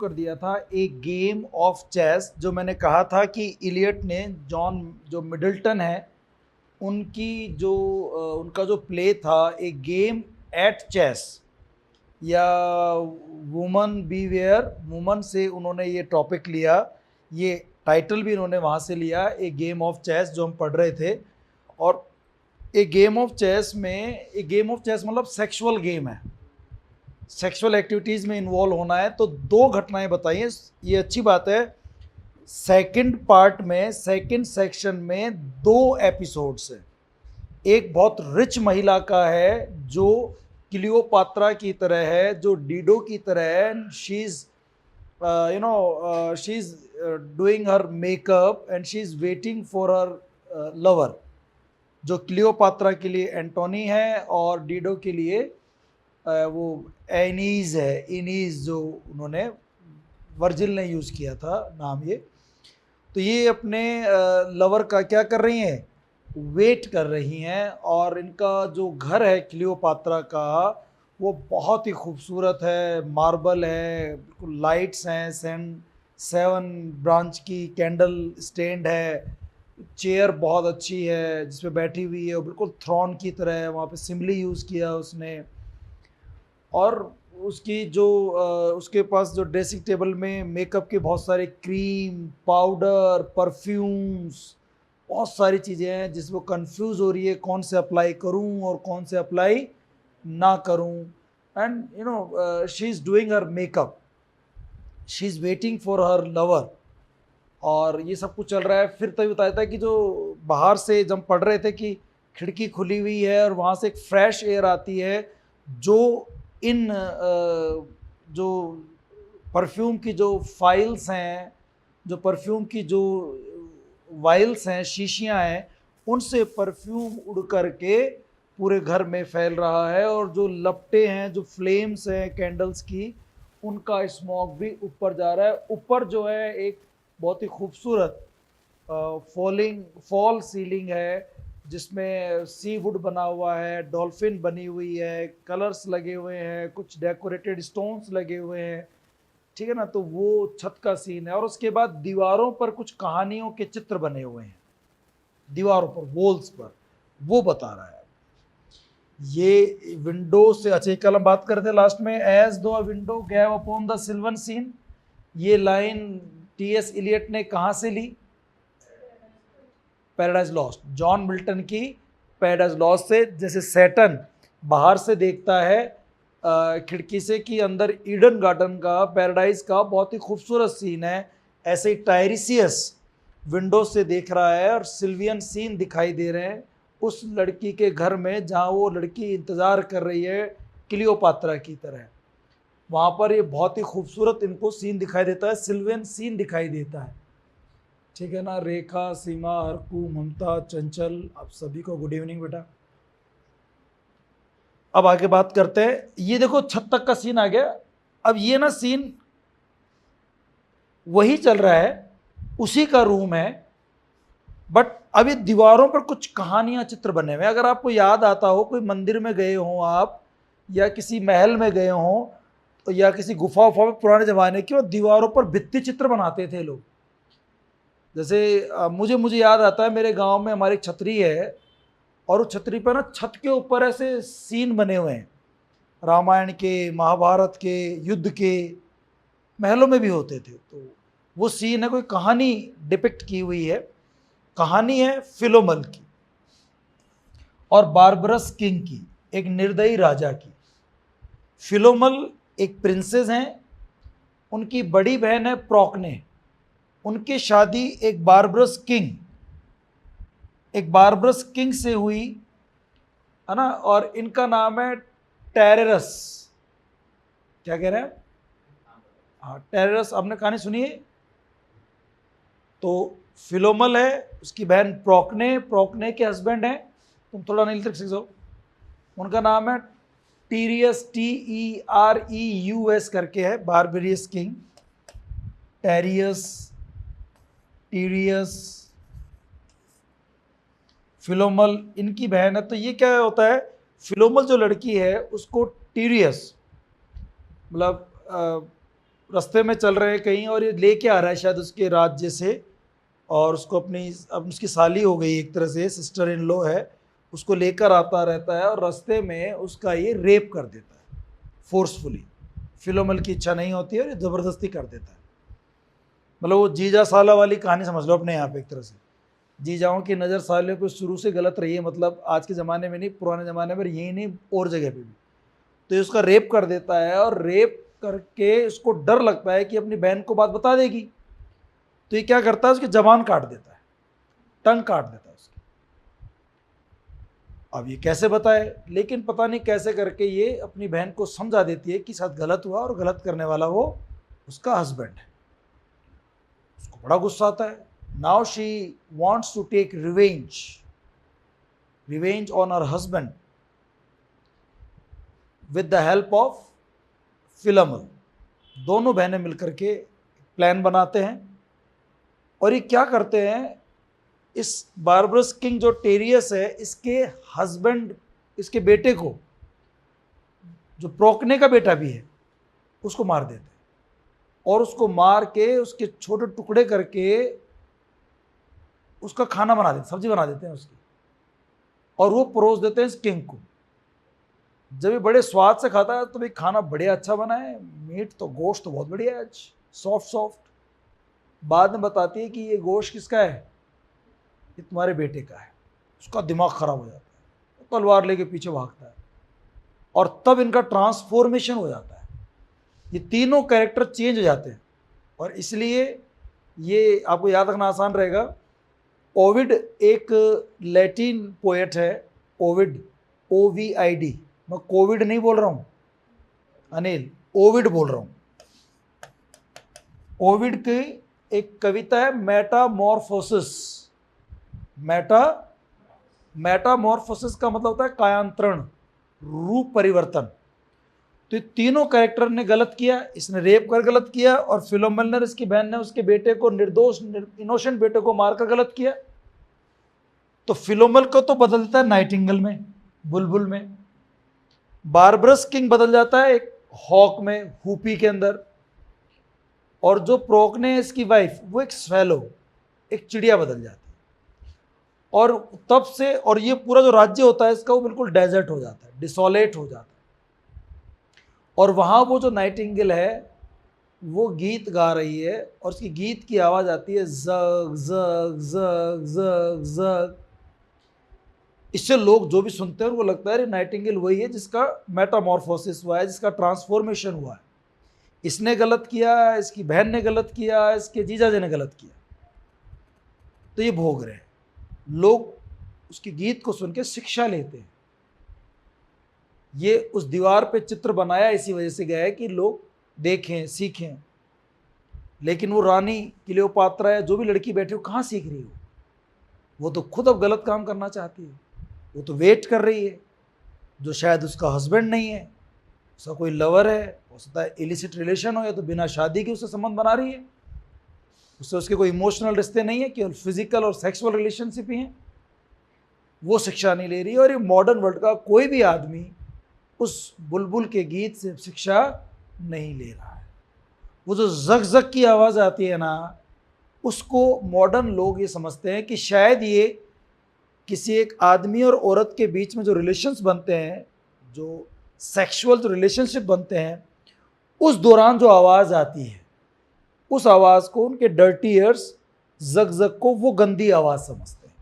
कर दिया था ए गेम ऑफ चेस, जो मैंने कहा था कि इलियट ने जॉन जो मिडल्टन है उनकी जो उनका जो प्ले था ए गेम एट चेस, या वुमन बीवेयर, वुमन से उन्होंने ये टॉपिक लिया, ये टाइटल भी इन्होंने वहाँ से लिया, ए गेम ऑफ चेस जो हम पढ़ रहे थे। और ए गेम ऑफ चेस में, ए गेम ऑफ चेस मतलब सेक्सुअल गेम है, सेक्सुअल एक्टिविटीज़ में इन्वॉल्व होना है। तो दो घटनाएं बताइए, ये अच्छी बात है। सेकंड पार्ट में, सेकंड सेक्शन में दो एपिसोड्स हैं। एक बहुत रिच महिला का है जो क्लियोपात्रा की तरह है, जो डीडो की तरह है। She is she is doing her makeup and she is waiting for her lover, जो क्लियोपात्रा के लिए एंटोनी है और डीडो के लिए वो एनीज है, इनीज, जो उन्होंने वर्जिल ने यूज़ किया था नाम ये। तो ये अपने लवर का क्या कर रही हैं, वेट कर रही हैं। और इनका जो घर है क्लियोपात्रा का, वो बहुत ही खूबसूरत है, मार्बल है, बिल्कुल लाइट्स हैं, 7 ब्रांच की कैंडल स्टैंड है, चेयर बहुत अच्छी है जिस पे बैठी हुई है, वो बिल्कुल थ्रोन की तरह है, वहाँ पे सिमली यूज़ किया उसने। और उसकी जो उसके पास जो ड्रेसिंग टेबल में मेकअप के बहुत सारे क्रीम, पाउडर, परफ्यूम्स, बहुत सारी चीज़ें हैं जिस वो कंफ्यूज हो रही है कौन से अप्लाई करूं और कौन से अप्लाई ना करूं। And she is doing her makeup, she is waiting for her lover, और ये सब कुछ चल रहा है। फिर तभी बताया था कि जो बाहर से जब पढ़ रहे थे कि खिड़की खुली हुई है और वहाँ से एक फ्रेश एयर आती है, जो इन जो परफ्यूम की जो फाइल्स हैं, जो परफ्यूम की जो वाइल्स हैं, शीशियाँ हैं, उनसे परफ्यूम उड़ करके पूरे घर में फैल रहा है। और जो लपटें हैं, जो फ्लेम्स हैं कैंडल्स की, उनका स्मोक भी ऊपर जा रहा है। ऊपर जो है एक बहुत ही खूबसूरत फॉल सीलिंग है जिसमें सी वुड बना हुआ है, डॉल्फिन बनी हुई है, कलर्स लगे हुए हैं, कुछ डेकोरेटेड स्टोन्स लगे हुए हैं, ठीक है ना। तो वो छत का सीन है। और उसके बाद दीवारों पर कुछ कहानियों के चित्र बने हुए हैं, दीवारों पर, वॉल्स पर, वो बता रहा है। ये विंडो से, अच्छा कल हम बात करते लास्ट में, as though window gave upon the sylvan scene, ये लाइन टी.एस. इलियट ने कहाँ से ली, पैराडाइज लॉस्ट, जॉन मिल्टन की पैराडाइज लॉस्ट से। जैसे सैटर्न बाहर से देखता है खिड़की से कि अंदर ईडन गार्डन का, पैराडाइज का बहुत ही खूबसूरत सीन है, ऐसे ही टायरिसियस विंडो से देख रहा है और सिल्वियन सीन दिखाई दे रहे हैं उस लड़की के घर में जहाँ वो लड़की इंतज़ार कर रही है क्लियोपात्रा की तरह। वहाँ पर ये बहुत ही खूबसूरत इनको सीन दिखाई देता है, सिल्वियन सीन दिखाई देता है, ठीक है ना। रेखा, सीमा, हरकू, ममता, चंचल, आप सभी को गुड इवनिंग बेटा। अब आगे बात करते हैं। ये देखो छत तक का सीन आ गया। अब ये ना सीन वही चल रहा है, उसी का रूम है, बट अभी दीवारों पर कुछ कहानियां, चित्र बने हुए। अगर आपको याद आता हो, कोई मंदिर में गए हो आप, या किसी महल में गए हो, या किसी गुफा उफा में पुराने जमाने की, और दीवारों पर भित्ति चित्र बनाते थे लोग। जैसे मुझे याद आता है, मेरे गांव में हमारी छतरी है, और उस छतरी पर ना छत के ऊपर ऐसे सीन बने हुए हैं, रामायण के, महाभारत के, युद्ध के, महलों में भी होते थे। तो वो सीन है, कोई कहानी डिपिक्ट की हुई है। कहानी है फिलोमल की और बारबरस किंग की, एक निर्दयी राजा की। फिलोमल एक प्रिंसेस हैं, उनकी बड़ी बहन है प्रोक्ने, उनकी शादी एक बारबरस किंग से हुई, है ना। और इनका नाम है टेरेरस। क्या कह रहे हैं? हाँ, टेरेरस, आपने कहानी सुनी है। तो फिलोमल है, उसकी बहन प्रोक्ने, प्रोक्ने के हस्बैंड हैं, तुम थोड़ा नहीं लिख सकते हो, उनका नाम है टीरियस, Tereus करके है, बारबेरियस किंग, टेरियस, टीरियस, फिलोमल इनकी बहन है। तो ये क्या होता है, फिलोमल जो लड़की है उसको टीरियस, मतलब रास्ते में चल रहे हैं कहीं और ये लेके आ रहा है शायद उसके राज्य से, और उसको अब उसकी साली हो गई एक तरह से, सिस्टर इन लॉ है, उसको लेकर आता रहता है और रास्ते में उसका ये रेप कर देता है फोर्सफुली। फिलोमल की इच्छा नहीं होती है और ये ज़बरदस्ती कर देता है। मतलब वो जीजा साला वाली कहानी समझ लो अपने यहाँ पे एक तरह से। जीजाओं की नज़र सालों पे शुरू से गलत रही है, मतलब आज के ज़माने में नहीं, पुराने ज़माने में, यही नहीं और जगह पे भी। तो ये उसका रेप कर देता है और रेप करके उसको डर लगता है कि अपनी बहन को बात बता देगी, तो ये क्या करता है, उसकी जबान काट देता है, टंग काट देता है उसकी। अब ये कैसे बताए, लेकिन पता नहीं कैसे करके ये अपनी बहन को समझा देती है कि साथ गलत हुआ और गलत करने वाला वो उसका हस्बैंड है। उसको बड़ा गुस्सा आता है। Now she wants to take revenge on her husband with the help of Philomel. दोनों बहनें मिलकर के प्लान बनाते हैं और ये क्या करते हैं, इस बारबरस किंग जो टेरियस है, इसके हस्बैंड, इसके बेटे को, जो प्रोकने का बेटा भी है, उसको मार देते हैं और उसको मार के उसके छोटे टुकड़े करके उसका खाना बना देते, सब्जी बना देते हैं उसकी, और वो परोस देते हैं इस किंग को। जब ये बड़े स्वाद से खाता है तो भाई खाना बढ़िया अच्छा बना है, मीट तो, गोश्त तो बहुत बढ़िया है, सॉफ्ट सॉफ्ट। बाद में बताती है कि ये गोश्त किसका है, ये तुम्हारे बेटे का है। उसका दिमाग खराब हो जाता है, तो तलवार लेके पीछे भागता है और तब इनका ट्रांसफॉर्मेशन हो जाता है। ये तीनों कैरेक्टर चेंज हो जाते हैं और इसलिए ये आपको याद रखना आसान रहेगा। ओविड एक लैटिन पोएट है, ओविड, OVID। मैं कोविड नहीं बोल रहा हूँ अनिल, ओविड बोल रहा हूँ। ओविड की एक कविता है मेटामॉर्फोसिस। मेटामॉर्फोसिस का मतलब होता है कायांतरण, रूप परिवर्तन। तो ये तीनों कैरेक्टर ने गलत किया, इसने रेप कर गलत किया और फिलोमल ने, इसकी बहन ने उसके बेटे को, निर्दोष इनोसेंट बेटे को मारकर गलत किया। तो फिलोमल को तो बदल देता है नाइटिंगेल में, बुलबुल में। बारबरस किंग बदल जाता है एक हॉक में, हुपी के अंदर। और जो प्रोकने इसकी वाइफ, वो एक स्वेलो, एक चिड़िया बदल जाती है। और तब से, और ये पूरा जो राज्य होता है इसका, वो बिल्कुल डेजर्ट हो जाता है, डिसोलेट हो जाता है। और वहाँ वो जो नाइटिंगेल है वो गीत गा रही है और उसकी गीत की आवाज़ आती है जग जग जग जग जग। इससे लोग जो भी सुनते हैं उनको लगता है अरे नाइटिंगेल वही है जिसका मेटामॉर्फोसिस हुआ है, जिसका ट्रांसफॉर्मेशन हुआ है। इसने गलत किया, इसकी बहन ने गलत किया, इसके जीजा जी ने गलत किया, तो ये भोग रहे हैं। लोग उसके गीत को सुन के शिक्षा लेते हैं। ये उस दीवार पे चित्र बनाया इसी वजह से गया है कि लोग देखें, सीखें। लेकिन वो रानी क्लियोपात्रा है, जो भी लड़की बैठी हो, कहाँ सीख रही हो? वो तो खुद अब गलत काम करना चाहती है। वो तो वेट कर रही है, जो शायद उसका हस्बैंड नहीं है, उसका कोई लवर है, हो सकता है इलिसिट रिलेशन हो, या तो बिना शादी के उससे संबंध बना रही है, उससे उसके कोई इमोशनल रिश्ते नहीं है, केवल फिजिकल और सेक्सुअल रिलेशनशिप ही हैं। वो शिक्षा नहीं ले रही है। और ये मॉडर्न वर्ल्ड का कोई भी आदमी उस बुलबुल के गीत से शिक्षा नहीं ले रहा है। वो जो जग जग की आवाज़ आती है ना, उसको मॉडर्न लोग ये समझते हैं कि शायद ये किसी एक आदमी और औरत के बीच में जो रिलेशंस बनते हैं, जो सेक्सुअल जो रिलेशनशिप बनते हैं, उस दौरान जो आवाज़ आती है, उस आवाज़ को उनके डर्टी ईयर्स, जग जग को, वो गंदी आवाज़ समझते हैं।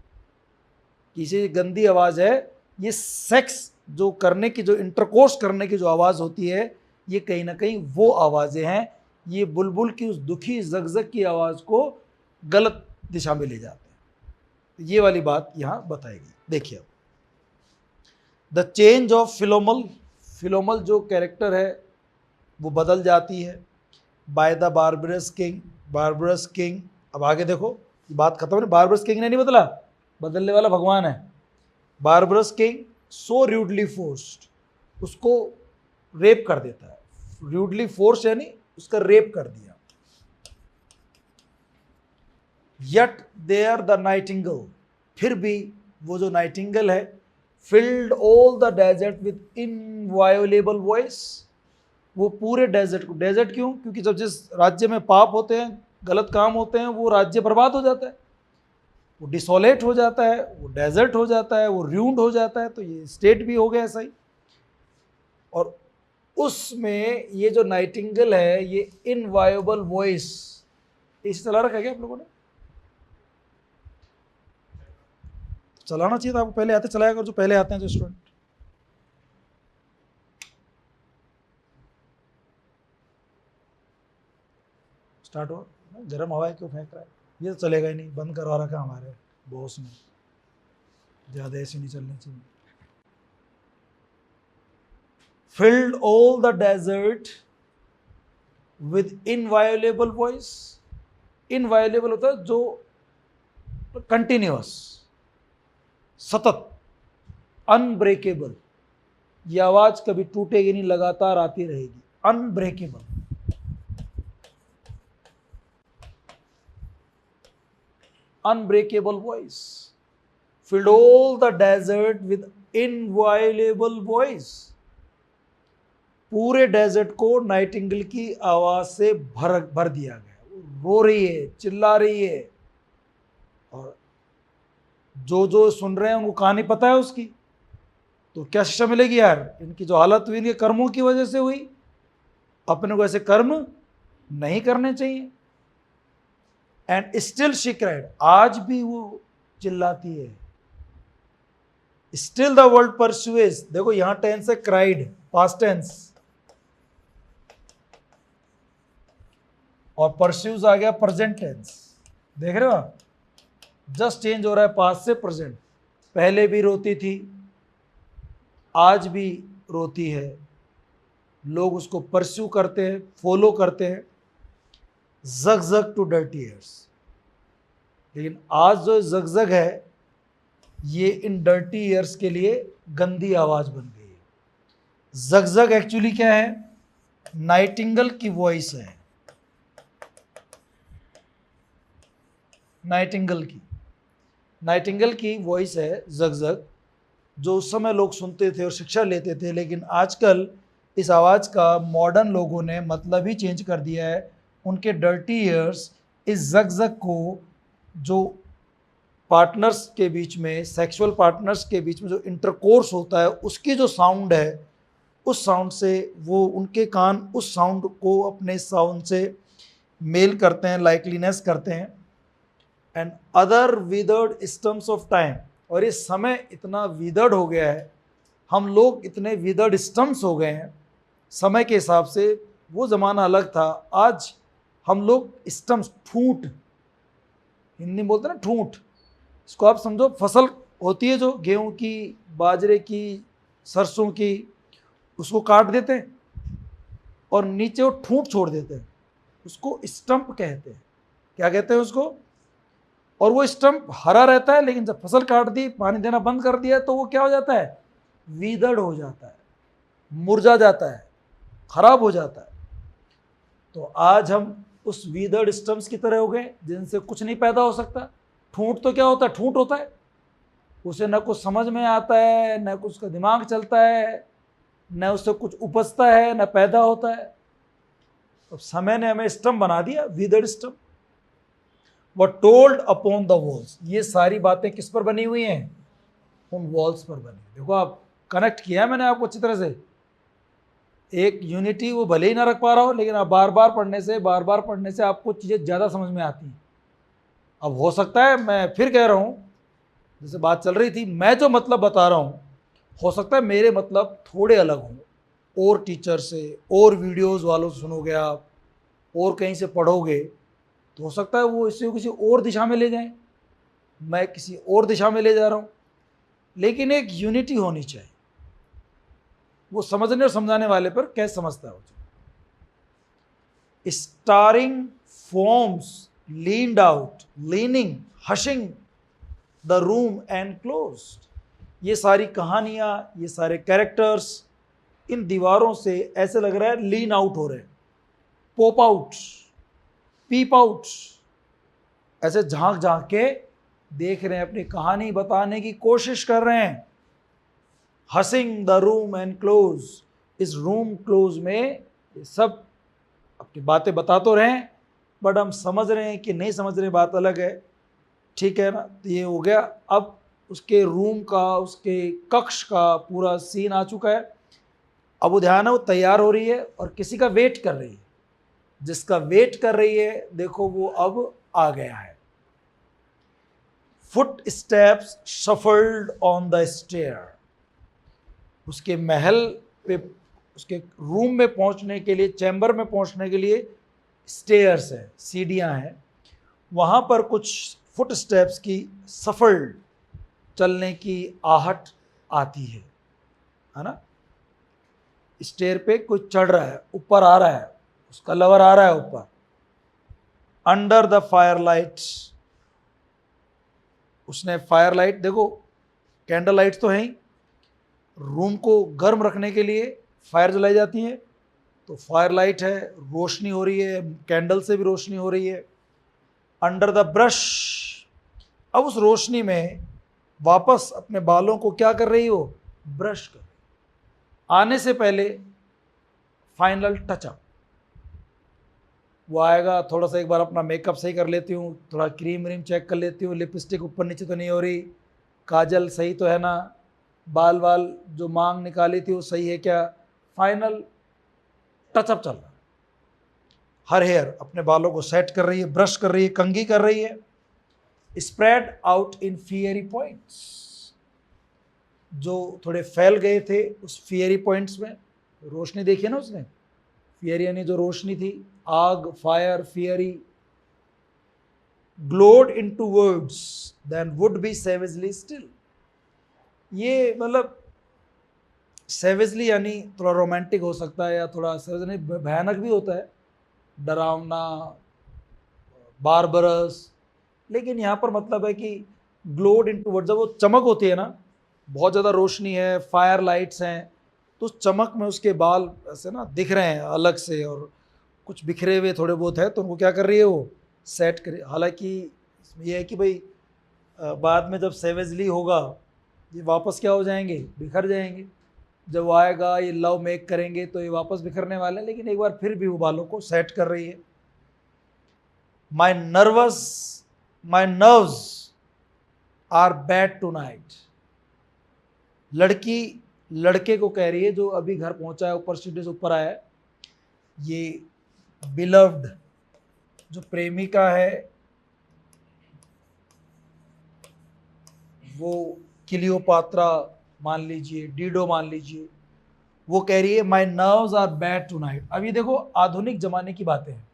किसी गंदी आवाज़ है, ये सेक्स जो करने की, जो इंटरकोर्स करने की जो आवाज़ होती है, ये कहीं ना कहीं वो आवाज़ें हैं। ये बुलबुल की उस दुखी जग जग की आवाज़ को गलत दिशा में ले जाते हैं। ये वाली बात यहाँ बताएगी। देखिए अब द चेंज ऑफ फिलोमल। फिलोमल जो कैरेक्टर है वो बदल जाती है by the barbarous king. Barbarous king, अब आगे देखो, बात खत्म नहीं। बारबरस किंग ने नहीं बदला, बदलने वाला भगवान है। Barbarous king so rudely forced, उसको रेप कर देता है। रूडली फोर्स यानी उसका रेप कर दिया। यट देयर द नाइटिंगेल, फिर भी वो जो नाइटिंगेल है, filled all the desert with inviolable voice, वो पूरे डेजर्ट को, डेजर्ट क्यों? क्योंकि जब जिस राज्य में पाप होते हैं, गलत काम होते हैं, वो राज्य बर्बाद हो जाता है, वो डिसोलेट हो जाता है, वो डेजर्ट हो जाता है, वो र्यून्ड हो जाता है। तो ये स्टेट भी हो गया ऐसा ही। और उसमें ये जो नाइटिंगेल है, ये इनवायबल वॉइस, इस चला रखा है क्या आप लोगों ने? चलाना चाहिए था आपको, पहले आते चलाया कर, जो पहले आते हैं जो स्टूडेंट। स्टार्ट हो, गर्म हवा क्यों फेंक रहा है? ये तो चलेगा ही नहीं, बंद करवा रखा हमारे बॉस ने, ज़्यादा ऐसी नहीं चलनी चाहिए। Filled all the desert with inviolable voice। inviolable होता है जो कंटिन्यूअस, सतत, अनब्रेकेबल, ये आवाज कभी टूटेगी नहीं, लगातार आती रहेगी, unbreakable. unbreakable voice, filled all the desert with inviolable voice। पूरे डेजर्ट को नाइटिंगेल की आवाज से भर दिया गया। वो रो रही है, चिल्ला रही है, और जो सुन रहे हैं उनको कहानी पता है उसकी, तो क्या शिक्षा मिलेगी यार? इनकी जो हालत हुई इनके कर्मों की वजह से हुई। अपने को ऐसे कर्म नहीं करने चाहिए। एंड स्टिल शी क्राइड, आज भी वो चिल्लाती है। स्टिल द वर्ल्ड परस्यूज, देखो यहां टेंस है क्राइड, पास्ट टेंस, और परस्यूज आ गया प्रेजेंट टेंस। देख रहे हो आप, जस्ट चेंज हो रहा है पास्ट से प्रेजेंट। पहले भी रोती थी, आज भी रोती है, लोग उसको परस्यू करते हैं, फॉलो करते हैं, जग टू डर्टी ईयर्स। लेकिन आज जो जग है, ये इन डर्टी ईयर्स के लिए गंदी आवाज बन गई है। जग एक्चुअली क्या है? नाइटिंगेल की वॉइस है, नाइटिंगेल की वॉइस है जग, जो उस समय लोग सुनते थे और शिक्षा लेते थे। लेकिन आजकल इस आवाज़ का मॉडर्न लोगों ने मतलब ही चेंज कर दिया है। उनके डर्टी ईयर्स इस जग को, जो पार्टनर्स के बीच में, सेक्सुअल पार्टनर्स के बीच में जो इंटरकोर्स होता है, उसकी जो साउंड है, उस साउंड से वो, उनके कान उस साउंड को अपने साउंड से मेल करते हैं, लाइकलीनेस करते हैं। And other withered stumps of time, और ये समय इतना विदर्ड हो गया है, हम लोग इतने विदर्ड स्टम्स हो गए हैं समय के हिसाब से। वो ज़माना अलग था, आज हम लोग स्टम्स, ठूंठ हिंदी में बोलते हैं ना, ठूंठ, इसको आप समझो फसल होती है जो गेहूं की, बाजरे की, सरसों की, उसको काट देते हैं और नीचे वो ठूंठ छोड़ देते हैं, उसको स्टंप कहते हैं। क्या कहते हैं उसको? और वो स्टंप हरा रहता है, लेकिन जब फसल काट दी, पानी देना बंद कर दिया, तो वो क्या हो जाता है? वीदर्ड हो जाता है, मुरझा जाता है, खराब हो जाता है। तो आज हम उस वीदर्ड स्टम्प्स की तरह हो गए, जिनसे कुछ नहीं पैदा हो सकता। ठूंठ तो क्या होता है? ठूंठ होता है, उसे न कुछ समझ में आता है, न कुछ उसका दिमाग चलता है, न उससे कुछ उपजता है, न पैदा होता है। तो समय ने हमें स्टम्प बना दिया, वीदर्ड स्टम्प। वह टोल्ड अपॉन द वॉल्स, ये सारी बातें किस पर बनी हुई हैं? उन वॉल्स पर बनी। देखो आप, कनेक्ट किया है मैंने आपको अच्छी तरह से। एक यूनिटी वो भले ही ना रख पा रहा हो, लेकिन आप बार बार पढ़ने से आपको चीज़ें ज़्यादा समझ में आती हैं। अब हो सकता है, मैं फिर कह रहा हूँ, जैसे बात चल रही थी, मैं जो मतलब बता रहा हूँ, हो सकता है मेरे मतलब थोड़े अलग हों, और टीचर से, और वीडियोज़ वालों से सुनोगे आप, और कहीं से पढ़ोगे, तो हो सकता है वो इसे किसी और दिशा में ले जाएं, मैं किसी और दिशा में ले जा रहा हूँ। लेकिन एक यूनिटी होनी चाहिए। वो समझने और समझाने वाले पर कैसे समझता है। Staring forms leaned out, leaning, hushing the room and closed. ये सारी कहानियां, ये सारे कैरेक्टर्स इन दीवारों से ऐसे लग रहा है लीन आउट हो रहे हैं, पॉप आउट, पीप आउट, ऐसे झांक झांक के देख रहे हैं, अपनी कहानी बताने की कोशिश कर रहे हैं। हसिंग द रूम एंड क्लोज, इस रूम क्लोज में ये सब अपनी बातें बता तो रहे हैं, बट हम समझ रहे हैं कि नहीं समझ रहे, बात अलग है। ठीक है ना, तो ये हो गया। अब उसके रूम का, उसके कक्ष का पूरा सीन आ चुका है। अब वो ध्यान है, वो तैयार हो रही है और किसी का वेट कर रही है। जिसका वेट कर रही है, देखो वो अब आ गया है। Footsteps shuffled on the stair. उसके महल पे, उसके रूम में पहुंचने के लिए, चैम्बर में पहुंचने के लिए स्टेयर्स है, सीढ़ियां हैं। वहां पर कुछ फुट स्टेप्स की सफल्ड, चलने की आहट आती है ना। स्टेयर पे कोई चढ़ रहा है, ऊपर आ रहा है, उसका लवर आ रहा है ऊपर। अंडर द फायर लाइट, उसने फायर लाइट, देखो कैंडल लाइट्स तो है ही, रूम को गर्म रखने के लिए फायर जलाई जाती है, तो फायर लाइट है, रोशनी हो रही है, कैंडल से भी रोशनी हो रही है। अंडर द ब्रश, अब उस रोशनी में वापस अपने बालों को क्या कर रही हो, ब्रश कर रही। आने से पहले फाइनल टचअप, वो आएगा, थोड़ा सा एक बार अपना मेकअप सही कर लेती हूँ, थोड़ा क्रीम व्रीम चेक कर लेती हूँ, लिपस्टिक ऊपर नीचे तो नहीं हो रही, काजल सही तो है ना, बाल वाल जो मांग निकाली थी वो सही है क्या। फाइनल टचअप चल रहा है। हर हेयर अपने बालों को सेट कर रही है, ब्रश कर रही है, कंघी कर रही है। Spread out in fiery points, जो थोड़े फैल गए थे उस फियरी पॉइंट्स में, रोशनी देखी ना उसने, फियरी यानी जो रोशनी थी, आग, fire, fiery. Glowed into words then would be savagely still. ये मतलब सेवेजली यानी थोड़ा रोमांटिक हो सकता है, या थोड़ा सेवेजली भयानक भी होता है, डरावना, बारबरस। लेकिन यहाँ पर मतलब है कि ग्लोड इनटू वर्ड्स, जब वो चमक होती है ना, बहुत ज़्यादा रोशनी है, फायर लाइट्स हैं, तो उस चमक में उसके बाल ऐसे ना दिख रहे हैं अलग से, और कुछ बिखरे हुए थोड़े बहुत है, तो उनको क्या कर रही है, वो सेट कर। हालांकि ये है कि भाई बाद में जब सेवेजली होगा, ये वापस क्या हो जाएंगे, बिखर जाएंगे। जब वो आएगा, ये लव मेक करेंगे, तो ये वापस बिखरने वाले हैं, लेकिन एक बार फिर भी वो बालों को सेट कर रही है। My nerves are bad tonight. लड़की लड़के को कह रही है, जो अभी घर पहुंचा है, ऊपर सीढ़ी से ऊपर आया है, ये बिलव्ड जो प्रेमिका है, वो क्लियोपात्रा मान लीजिए, डीडो मान लीजिए, वो कह रही है my nerves are bad tonight. अब ये देखो आधुनिक जमाने की बातें हैं।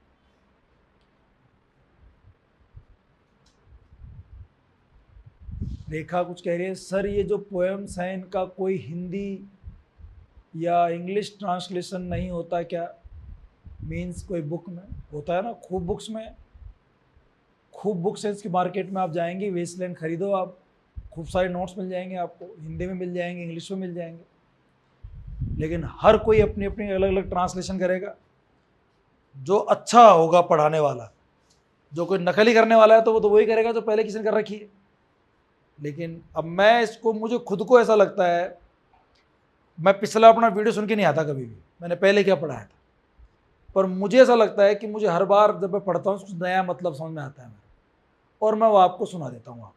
रेखा कुछ कह रही है, सर ये जो पोएम्स हैं, इनका कोई हिंदी या इंग्लिश ट्रांसलेशन नहीं होता क्या, मीन्स कोई बुक में होता है ना, खूब बुक्स में, खूब बुक्स है इसकी मार्केट में, आप जाएंगे वेस्टलैंड खरीदो, आप खूब सारे नोट्स मिल जाएंगे आपको, हिंदी में मिल जाएंगे, इंग्लिश में मिल जाएंगे। लेकिन हर कोई अपनी अपनी अलग अलग ट्रांसलेशन करेगा। जो अच्छा होगा पढ़ाने वाला, जो कोई नकली करने वाला है, तो वो तो वही करेगा जो पहले किसी ने कर रखी है। लेकिन अब मैं इसको, मुझे खुद को ऐसा लगता है, मैं पिछला अपना वीडियो सुन के नहीं आता कभी भी, मैंने पहले क्या पढ़ाया था, पर मुझे ऐसा लगता है कि मुझे हर बार जब मैं पढ़ता हूँ कुछ नया मतलब समझ में आता है मेरा, और मैं वो आपको सुना देता हूँ आकर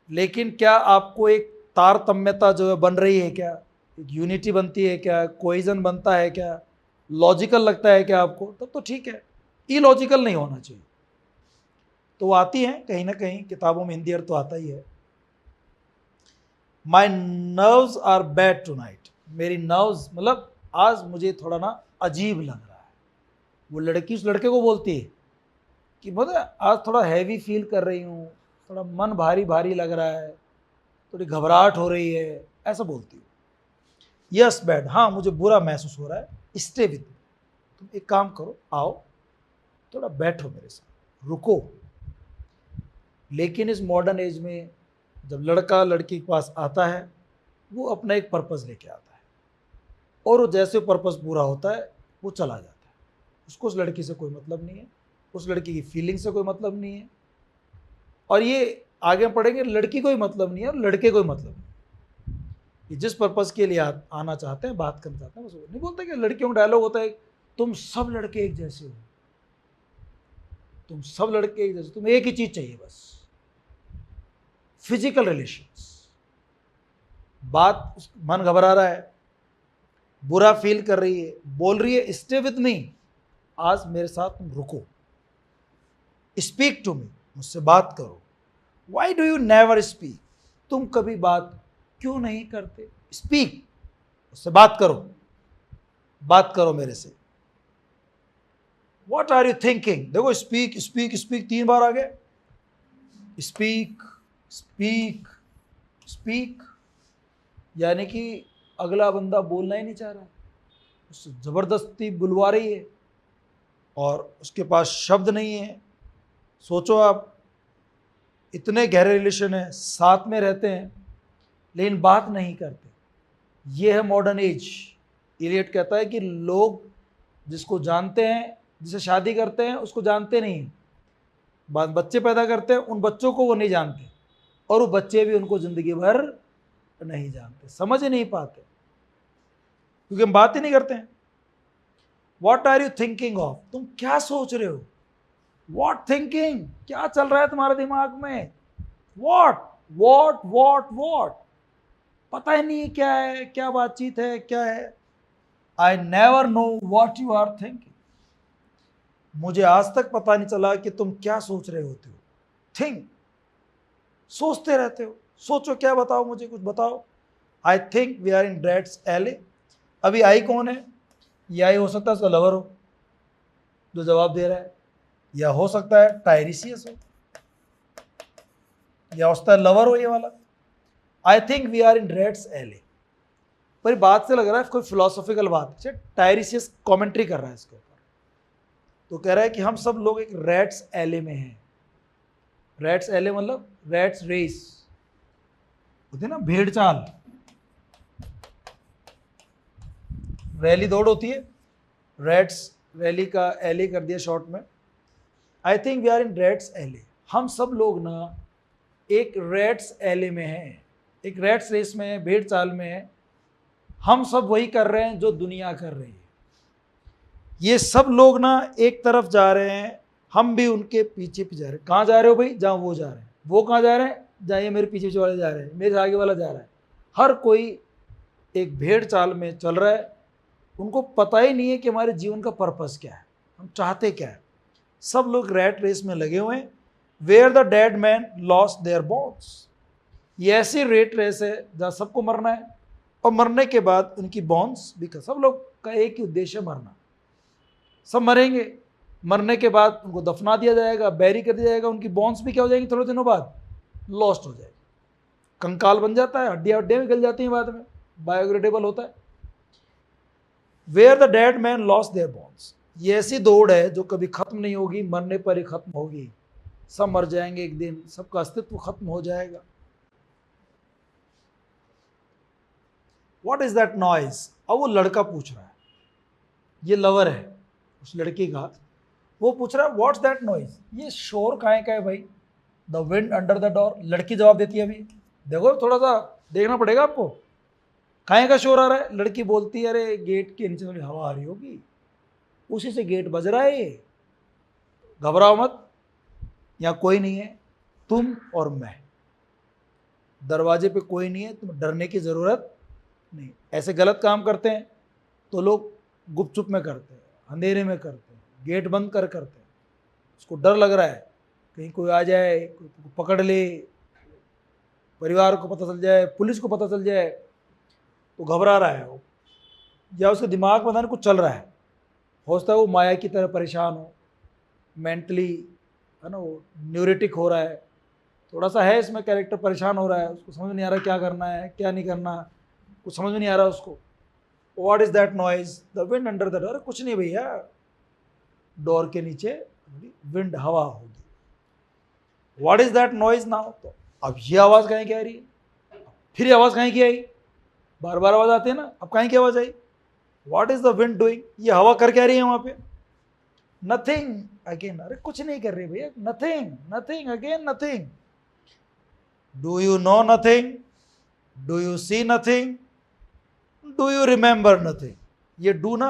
के। लेकिन क्या आपको एक तारतम्यता जो है बन रही है क्या, एक यूनिटी बनती है क्या, कोइजन बनता है क्या, लॉजिकल लगता है क्या आपको, तब तो ठीक है। इलॉजिकल नहीं होना चाहिए। तो वो आती हैं कहीं ना कहीं किताबों में, हिंदी अर्थ तो आता ही है। My nerves are bad tonight, मेरी नर्व्स मतलब आज मुझे थोड़ा ना अजीब लग रहा है। वो लड़की उस लड़के को बोलती है कि मतलब आज थोड़ा हैवी फील कर रही हूँ, थोड़ा मन भारी भारी लग रहा है, थोड़ी घबराहट हो रही है, ऐसा बोलती हूँ। यस बैड, हाँ मुझे बुरा महसूस हो रहा है, स्टे विद, तुम एक काम करो, आओ थोड़ा बैठो मेरे साथ, रुको। लेकिन इस मॉडर्न एज में जब लड़का लड़की के पास आता है, वो अपना एक पर्पज़ लेके आता है, और वो जैसे पर्पज़ पूरा होता है वो चला जाता है। उसको उस लड़की से कोई मतलब नहीं है, उस लड़की की फीलिंग से कोई मतलब नहीं है, और ये आगे पढ़ेंगे, लड़की कोई मतलब नहीं है और लड़के कोई मतलब नहीं। कि जिस पर्पस के लिए आना चाहते हैं, बात करना चाहते हैं, बस वो नहीं बोलते कि लड़कियों का डायलॉग होता है तुम सब लड़के एक जैसे हो, तुम सब लड़के एक जैसे, तुम्हें एक ही चीज चाहिए बस, फिजिकल रिलेशंस। बात मन घबरा रहा है, बुरा फील कर रही है, बोल रही है स्टे विद मी, आज मेरे साथ तुम रुको, स्पीक टू मी, मुझसे बात करो। Why do you never speak, तुम कभी बात क्यों नहीं करते? स्पीक, मुझसे बात करो मेरे से। वॉट आर यू थिंकिंग, देखो स्पीक स्पीक स्पीक 3 बार आ गए, स्पीक स्पीक स्पीक, यानी कि अगला बंदा बोलना ही नहीं चाह रहा, उससे जबरदस्ती बुलवा रही है और उसके पास शब्द नहीं है। सोचो आप, इतने गहरे रिलेशन है, साथ में रहते हैं लेकिन बात नहीं करते। ये है मॉडर्न एज। इलियट कहता है कि लोग जिसको जानते हैं, जिसे शादी करते हैं, उसको जानते नहीं, बाद बच्चे पैदा करते हैं, उन बच्चों को वो नहीं जानते, और वो बच्चे भी उनको जिंदगी भर नहीं जानते, समझ ही नहीं पाते, क्योंकि हम बात ही नहीं करते हैं। What are you thinking of, तुम क्या सोच रहे हो? वॉट थिंकिंग, क्या चल रहा है तुम्हारे दिमाग में? वॉट वॉट वॉट वॉट, पता ही नहीं क्या है, क्या बातचीत है, क्या है। I never know what you are thinking, मुझे आज तक पता नहीं चला कि तुम क्या सोच रहे होते हो। थिंक, सोचते रहते हो, सोचो क्या, बताओ मुझे, कुछ बताओ। I think we are in rats alley. अभी आई कौन है? ये आई हो सकता है उसका लवर हो जो जवाब दे रहा है, या हो सकता है टायरिसियस हो, या हो सकता है लवर हो ये वाला। I think we are in rats alley, पर बात से लग रहा है कोई फिलोसॉफिकल बात है। टायरिसियस कमेंट्री कर रहा है इसके ऊपर, तो कह रहा है कि हम सब लोग एक रैट्स एले में हैं। रैट्स एले मतलब रैट्स रेस होती है ना, भेड़ चाल, रैली दौड़ होती है, रैट्स रैली का एले कर दिया शॉर्ट में। I think we are in rats alley, हम सब लोग ना एक रैट्स एले में हैं, एक रैट्स रेस में है, भेड़ चाल में है। हम सब वही कर रहे हैं जो दुनिया कर रही है। ये सब लोग ना एक तरफ जा रहे हैं, हम भी उनके पीछे पीछे जा रहे हैं। कहाँ जा रहे हो भाई? जहाँ वो जा रहे हैं। वो कहाँ जा रहे हैं? जहाँ ये मेरे पीछे पीछे वाले जा रहे हैं, मेरे आगे वाला जा रहा है। हर कोई एक भेड़ चाल में चल रहा है, उनको पता ही नहीं है कि हमारे जीवन का पर्पस क्या है, हम चाहते क्या है। सब लोग रैट रेस में लगे हुए हैं। Where the dead man lost their bones, ये ऐसी रेट रेस है जहाँ सबको मरना है, और मरने के बाद उनकी बॉन्स भी, सब लोग का एक ही उद्देश्य, मरना। सब मरेंगे, मरने के बाद उनको दफना दिया जाएगा, बैरी कर दिया जाएगा, उनकी बॉन्स भी क्या हो जाएंगी, थोड़े दिनों बाद लॉस्ट हो जाएगी, कंकाल बन जाता है, हड्डियाँ हड्डियाँ भी गल जाती हैं बाद में, बायोग्रेडेबल होता है। Where the dead man lost their bones, ये ऐसी दौड़ है जो कभी खत्म नहीं होगी, मरने पर ही खत्म होगी। सब मर जाएंगे एक दिन, सबका अस्तित्व खत्म हो जाएगा। What is that noise? अब वो लड़का पूछ रहा है, ये लवर है उस लड़की का, वो पूछ रहा है व्हाट्स दैट नॉइज, ये शोर काहे का है भाई? The wind under the door, लड़की जवाब देती है। अभी देखो, थोड़ा सा देखना पड़ेगा आपको, काहे का शोर आ रहा है? लड़की बोलती है अरे गेट के नीचे थोड़ी हवा आ रही होगी, उसी से गेट बज रहा है। घबराओ मत, यहाँ कोई नहीं है, तुम और मैं, दरवाजे पे कोई नहीं है, तुम्हें डरने की ज़रूरत नहीं। ऐसे गलत काम करते हैं तो लोग गुपचुप में करते हैं, अंधेरे में करते हैं, गेट बंद कर करते हैं। उसको डर लग रहा है कहीं कोई आ जाए, कोई पकड़ ले, परिवार को पता चल जाए, पुलिस को पता चल जाए, तो घबरा रहा है वो, या उसके दिमाग में कुछ चल रहा है। हो सकता है वो माया की तरह परेशान हो, मेंटली है ना, वो न्यूरेटिक हो रहा है, थोड़ा सा है इसमें कैरेक्टर, परेशान हो रहा है, उसको समझ नहीं आ रहा क्या करना है क्या नहीं करना, कुछ समझ में नहीं आ रहा उसको। What is that noise? The wind under the door, कुछ नहीं भैया, डोर के नीचे विंड, हवा होगी। What is that noise now, तो अब ये आवाज़ कहीं की आ रही है, फिर ये आवाज़ कहीं की आई, बार बार आवाज़ आती है ना, अब कहीं की आवाज़ आई। What is the wind doing, ये हवा कर क्या रही है वहाँ पे? नथिंग अगेन, अरे कुछ नहीं कर रही भैया, nothing nothing again nothing. Do you know nothing? Do you see nothing, do you remember nothing. ये डू ना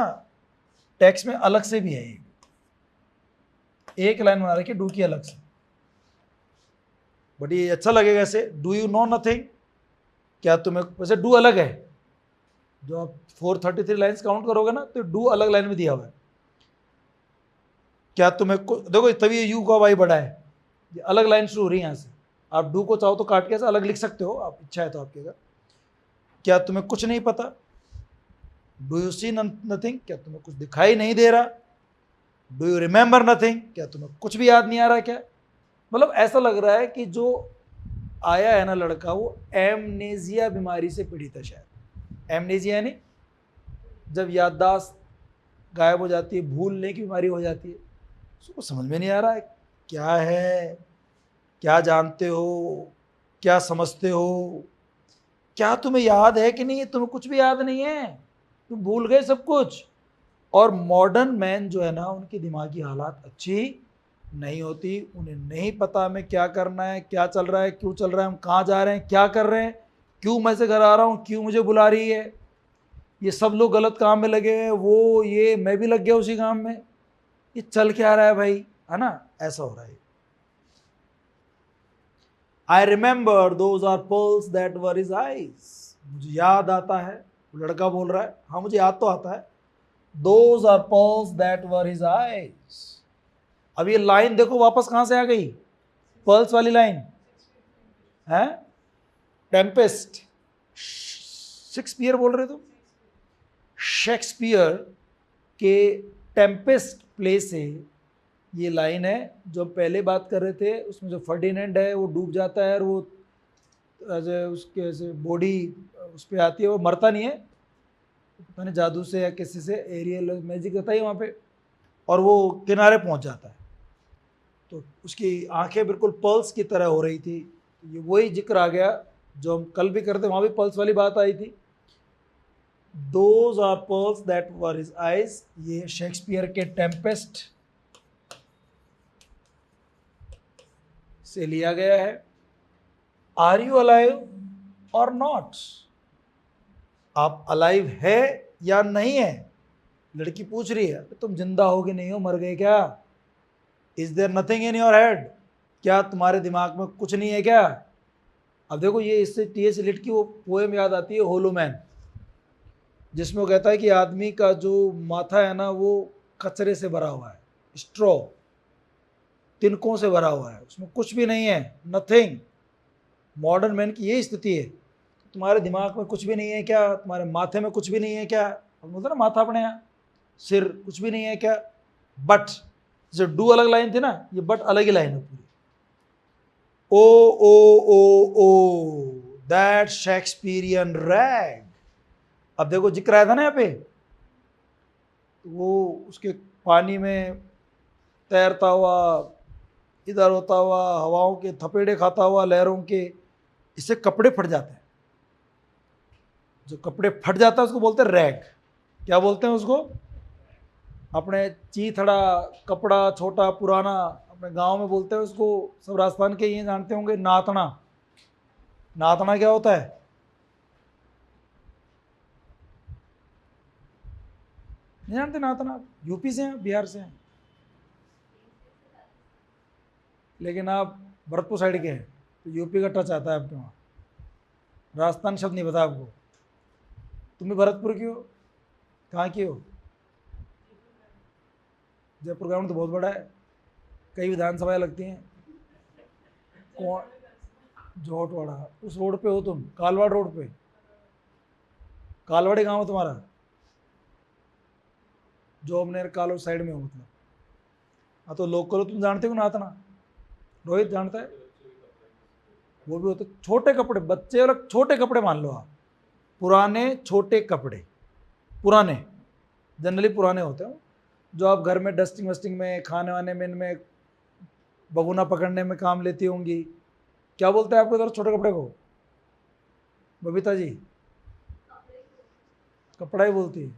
टेक्स्ट में अलग से भी है, एक लाइन बना रखी डू की अलग से, बट ये अच्छा लगेगा ऐसे। डू यू नो नथिंग, क्या तुम्हें, वैसे डू अलग है, जो आप 433 लाइन्स काउंट करोगे ना तो डू अलग लाइन में दिया हुआ है। क्या तुम्हें देखो तभी ये यू का वाई बड़ा है, ये अलग लाइन शुरू हो रही है यहाँ से। आप डू को चाहो तो काट के ऐसे अलग लिख सकते हो, आप इच्छा है तो आपके घर। क्या तुम्हें कुछ नहीं पता, डू यू सी नथिंग, क्या तुम्हें कुछ दिखाई नहीं दे रहा। डू यू रिमेंबर नथिंग, क्या तुम्हें कुछ भी याद नहीं आ रहा क्या। मतलब ऐसा लग रहा है कि जो आया है ना लड़का, वो एमनेजिया बीमारी से पीड़ित है शायद। एमनेजिया यानी जब याददाश्त गायब हो जाती है, भूलने की बीमारी हो जाती है। उसको समझ में नहीं आ रहा है क्या है, क्या जानते हो, क्या समझते हो, क्या तुम्हें याद है कि नहीं। तुम्हें कुछ भी याद नहीं है, तुम भूल गए सब कुछ। और मॉडर्न मैन जो है ना, उनकी दिमागी हालात अच्छी नहीं होती, उन्हें नहीं पता हमें क्या करना है, क्या चल रहा है, क्यों चल रहा है, हम कहाँ जा रहे हैं, क्या कर रहे हैं, क्यों मैं से घर आ रहा हूँ, क्यों मुझे बुला रही है। ये सब लोग गलत काम में लगे हैं, वो ये मैं भी लग गया उसी काम में, ये चल क्या रहा है भाई, है ना, ऐसा हो रहा है। I remember those are pearls that were his eyes, मुझे याद आता है, लड़का बोल रहा है, हाँ मुझे याद तो आता है। Those are pearls that were his eyes. अब ये लाइन देखो वापस कहां से आ गई, पर्ल्स वाली लाइन है, टेम्पेस्ट। शेक्सपियर बोल रहे तुम, शेक्सपियर के टेम्पेस्ट प्ले से ये लाइन है जो पहले बात कर रहे थे। उसमें जो फर्डिनेंड है वो डूब जाता है और वो उसके ऐसे बॉडी उस पर आती है, वो मरता नहीं है, पता नहीं जादू से या किसी से एरियल मैजिक रहता है वहाँ पे, और वो किनारे पहुँच जाता है। तो उसकी आंखें बिल्कुल पल्स की तरह हो रही थी। ये वही जिक्र आ गया जो हम कल भी करते, वहाँ भी पल्स वाली बात आई थी। Those are pearls that were his eyes, ये शेक्सपियर के टेम्पेस्ट से लिया गया है। Are you alive or not, आप अलाइव है या नहीं है। लड़की पूछ रही है तुम जिंदा हो कि नहीं हो, मर गए क्या। Is there nothing in your head, क्या तुम्हारे दिमाग में कुछ नहीं है क्या। अब देखो ये इससे टी.एस. एलियट की वो पोएम याद आती है होलो मैन, जिसमें वो कहता है कि आदमी का जो माथा है ना वो कचरे से भरा हुआ है, स्ट्रॉ, तिनकों से भरा हुआ है, उसमें कुछ भी नहीं है, नथिंग। मॉडर्न मैन की यही स्थिति है, तुम्हारे दिमाग में कुछ भी नहीं है क्या, तुम्हारे माथे में कुछ भी नहीं है क्या। अब बोलते ना माथा अपने यहाँ, सिर कुछ भी नहीं है क्या। बट जो डू अलग लाइन थी ना, ये बट अलग ही लाइन है पूरी। ओ दैट शेक्सपियरियन रैग। अब देखो जिक्र आया था ना यहाँ पे, वो उसके पानी में तैरता हुआ, इधर होता हुआ, हवाओं के थपेड़े खाता हुआ, लहरों के, इससे कपड़े फट जाते हैं। जो कपड़े फट जाता है उसको बोलते हैं रैग। क्या बोलते हैं उसको, अपने चीथड़ा कपड़ा छोटा पुराना, अपने गांव में बोलते हैं उसको, सब राजस्थान के ये जानते होंगे, नातना। नातना क्या होता है, नहीं जानते नातना। यूपी से हैं, बिहार से हैं, लेकिन आप भरतपुर साइड के हैं तो यूपी का टच आता है आपके वहाँ। राजस्थान शब्द नहीं पता आपको। तुम भी भरतपुर की हो, कहाँ की हो। जयपुर ग्राउंड तो बहुत बड़ा है, कई विधानसभाएं लगती हैं। कौन, जोटवाड़ा उस रोड पे हो तुम, कालवाड़ रोड पे, कालवाड़ी गांव है तुम्हारा, जोबनेर कालो साइड में हो मतलब। हाँ तो लोकल हो, तुम जानते हो नातना, रोहित जानता है। वो भी होते छोटे कपड़े, बच्चे वाले छोटे कपड़े मान लो आप, पुराने छोटे कपड़े, पुराने जनरली पुराने होते हैं, जो आप घर में डस्टिंग वस्टिंग में, खाने वाने में, इनमें बगुना पकड़ने में काम लेती होंगी। क्या बोलते हैं आपको इधर छोटे कपड़े को, बबीता जी। कपड़ा ही बोलती है।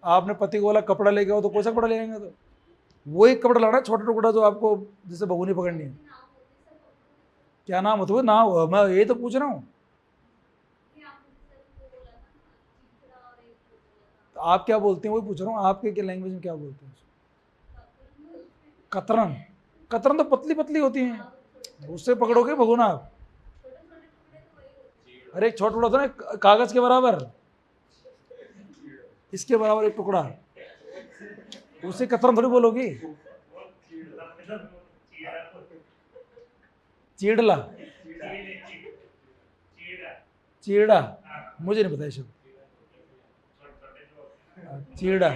आपने पति को बोला कपड़ा लेके आओ तो कौन सा कपड़ा ले आएंगे, तो वही कपड़ा लाना है, छोटा टुकड़ा जो आपको जैसे बगुनी पकड़नी है। क्या नाम होता है, ना मैं यही तो पूछ रहा हूँ। तो आप क्या बोलते हैं वही पूछ रहा हूँ, आपके क्या लैंग्वेज में क्या बोलते हैं? कतरन। कतरन तो पतली पतली होती हैं, उससे पकड़ोगे भगोना आप। अरे एक छोटा टुकड़ा होता है ना कागज के बराबर, इसके बराबर एक टुकड़ा, उसे कतरन थोड़ी बोलोगी। चीड़ला, चीड़ा, मुझे नहीं पता ये शब्द। चीड़ा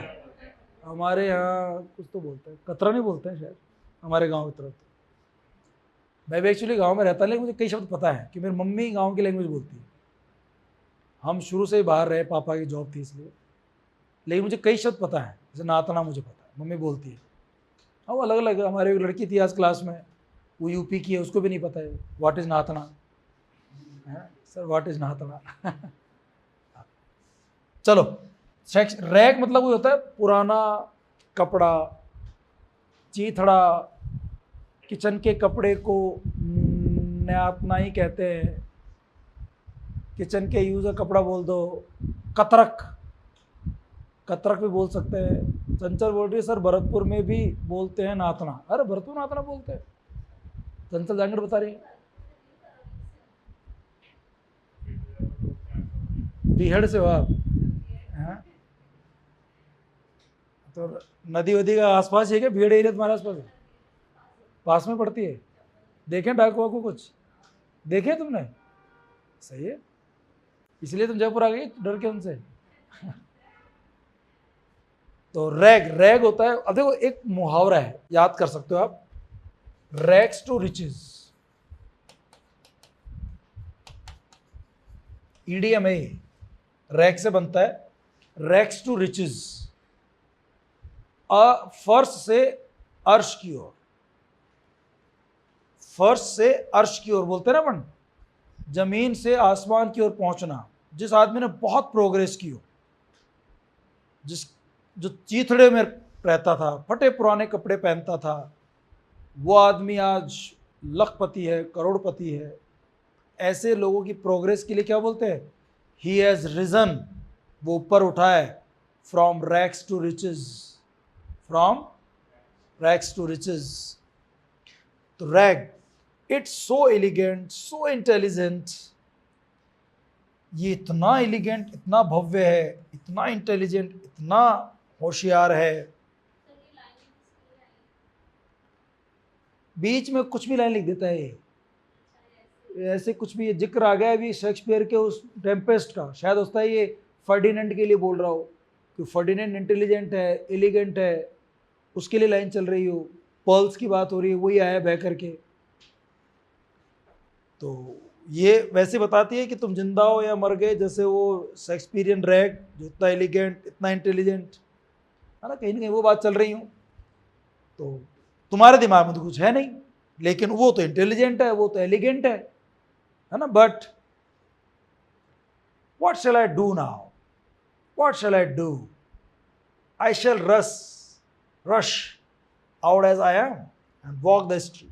हमारे यहाँ कुछ तो बोलते हैं, कतरा नहीं बोलते हैं शायद हमारे गांव की तरफ। मैं भी एक्चुअली गांव में रहता, लेकिन मुझे कई शब्द पता है कि मेरी मम्मी गांव की लैंग्वेज बोलती है। हम शुरू से ही बाहर रहे, पापा की जॉब थी इसलिए, लेकिन मुझे कई शब्द पता है, जैसे नातना मुझे पता है, मम्मी बोलती है। हाँ वो अलग अलग, हमारे एक लड़की थी आज क्लास में, वो यूपी की है, उसको भी नहीं पता है व्हाट इज़ नातना। सर व्हाट इज़ नातना। चलो, रैक मतलब वो होता है पुराना कपड़ा, चीथड़ा, किचन के कपड़े को न्यातना ही कहते हैं, किचन के यूज का कपड़ा बोल दो। कतरक, कतरक भी बोल सकते हैं। चंचल बोल रही है सर भरतपुर में भी बोलते हैं नातना। अरे भरतपुर नातना बोलते हैं, चंचल जांगड़ बता रही है। बिहड़ से हो आप? हाँ? तो नदी वदी का आसपास है क्या? भीड़ एरिया तुम्हारे आसपास है? पास में पड़ती है? देखें डाकू वाकू कुछ देखे तुमने? सही है, इसलिए तुम जयपुर आ गई डर के उनसे। तो रैग, रैग होता है, अब देखो एक मुहावरा है, याद कर सकते हो आप, रैग्स टू रिचेस, ईडीएम है, रैग से बनता है, रैग्स टू रिचेस, फर्श से अर्श की ओर, फर्श से अर्श की ओर बोलते हैं ना अपन, जमीन से आसमान की ओर पहुंचना। जिस आदमी ने बहुत प्रोग्रेस की हो, जिस जो चीथड़े में रहता था, फटे पुराने कपड़े पहनता था, वो आदमी आज लखपति है, करोड़पति है। ऐसे लोगों की प्रोग्रेस के लिए क्या बोलते हैं? ही हैज रिजन, वो ऊपर उठा है, from rags to riches, from rags to riches. तो rag, it's so elegant, so intelligent, ये इतना एलिगेंट, इतना भव्य है, इतना इंटेलिजेंट, इतना होशियार है। बीच में कुछ भी लाइन लिख देता है, ऐसे कुछ भी जिक्र आ गया अभी शेक्सपियर के उस टेम्पेस्ट का, शायद होता है ये फर्डिनेंड के लिए बोल रहा हो कि फर्डिनेंड इंटेलिजेंट है, एलिगेंट है, उसके लिए लाइन चल रही हो, पर्ल्स की बात हो रही है, वही आया बह करके। तो ये वैसे बताती है कि तुम जिंदा हो या मर गए, जैसे वो शेक्सपियरियन रैग जो इतना एलिगेंट, इतना इंटेलिजेंट है ना, कहीं ना कहीं वो बात चल रही हूँ। तो तुम्हारे दिमाग में तो कुछ है नहीं, लेकिन वो तो इंटेलिजेंट है, वो तो एलिगेंट है ना। But what shall I do now, what shall I do, I shall rush out as I am and walk the street.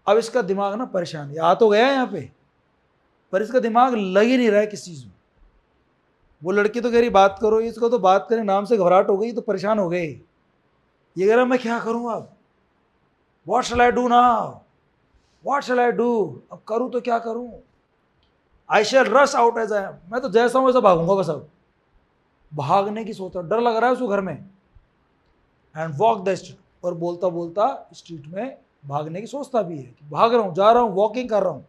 अब इसका दिमाग ना परेशान, आ तो गया यहाँ पे, पर इसका दिमाग लग ही नहीं रहा है किस चीज़ में। वो लड़की तो कह रही बात करो, इसको तो बात करने नाम से घबराहट हो गई, तो परेशान हो गए। ये कह रहा मैं क्या करूँ अब, what shall I do now, what shall I do, अब करूँ तो क्या करूँ, I shall rush out as I am, मैं तो जैसा हूँ वैसा भागूंगा बस। अब भागने की सोच रहा, डर लग रहा है उसको घर में। एंड वॉक द स्ट्रीट, और बोलता बोलता स्ट्रीट में भागने की सोचता भी है कि भाग रहा हूँ, जा रहा हूँ, वॉकिंग कर रहा हूँ,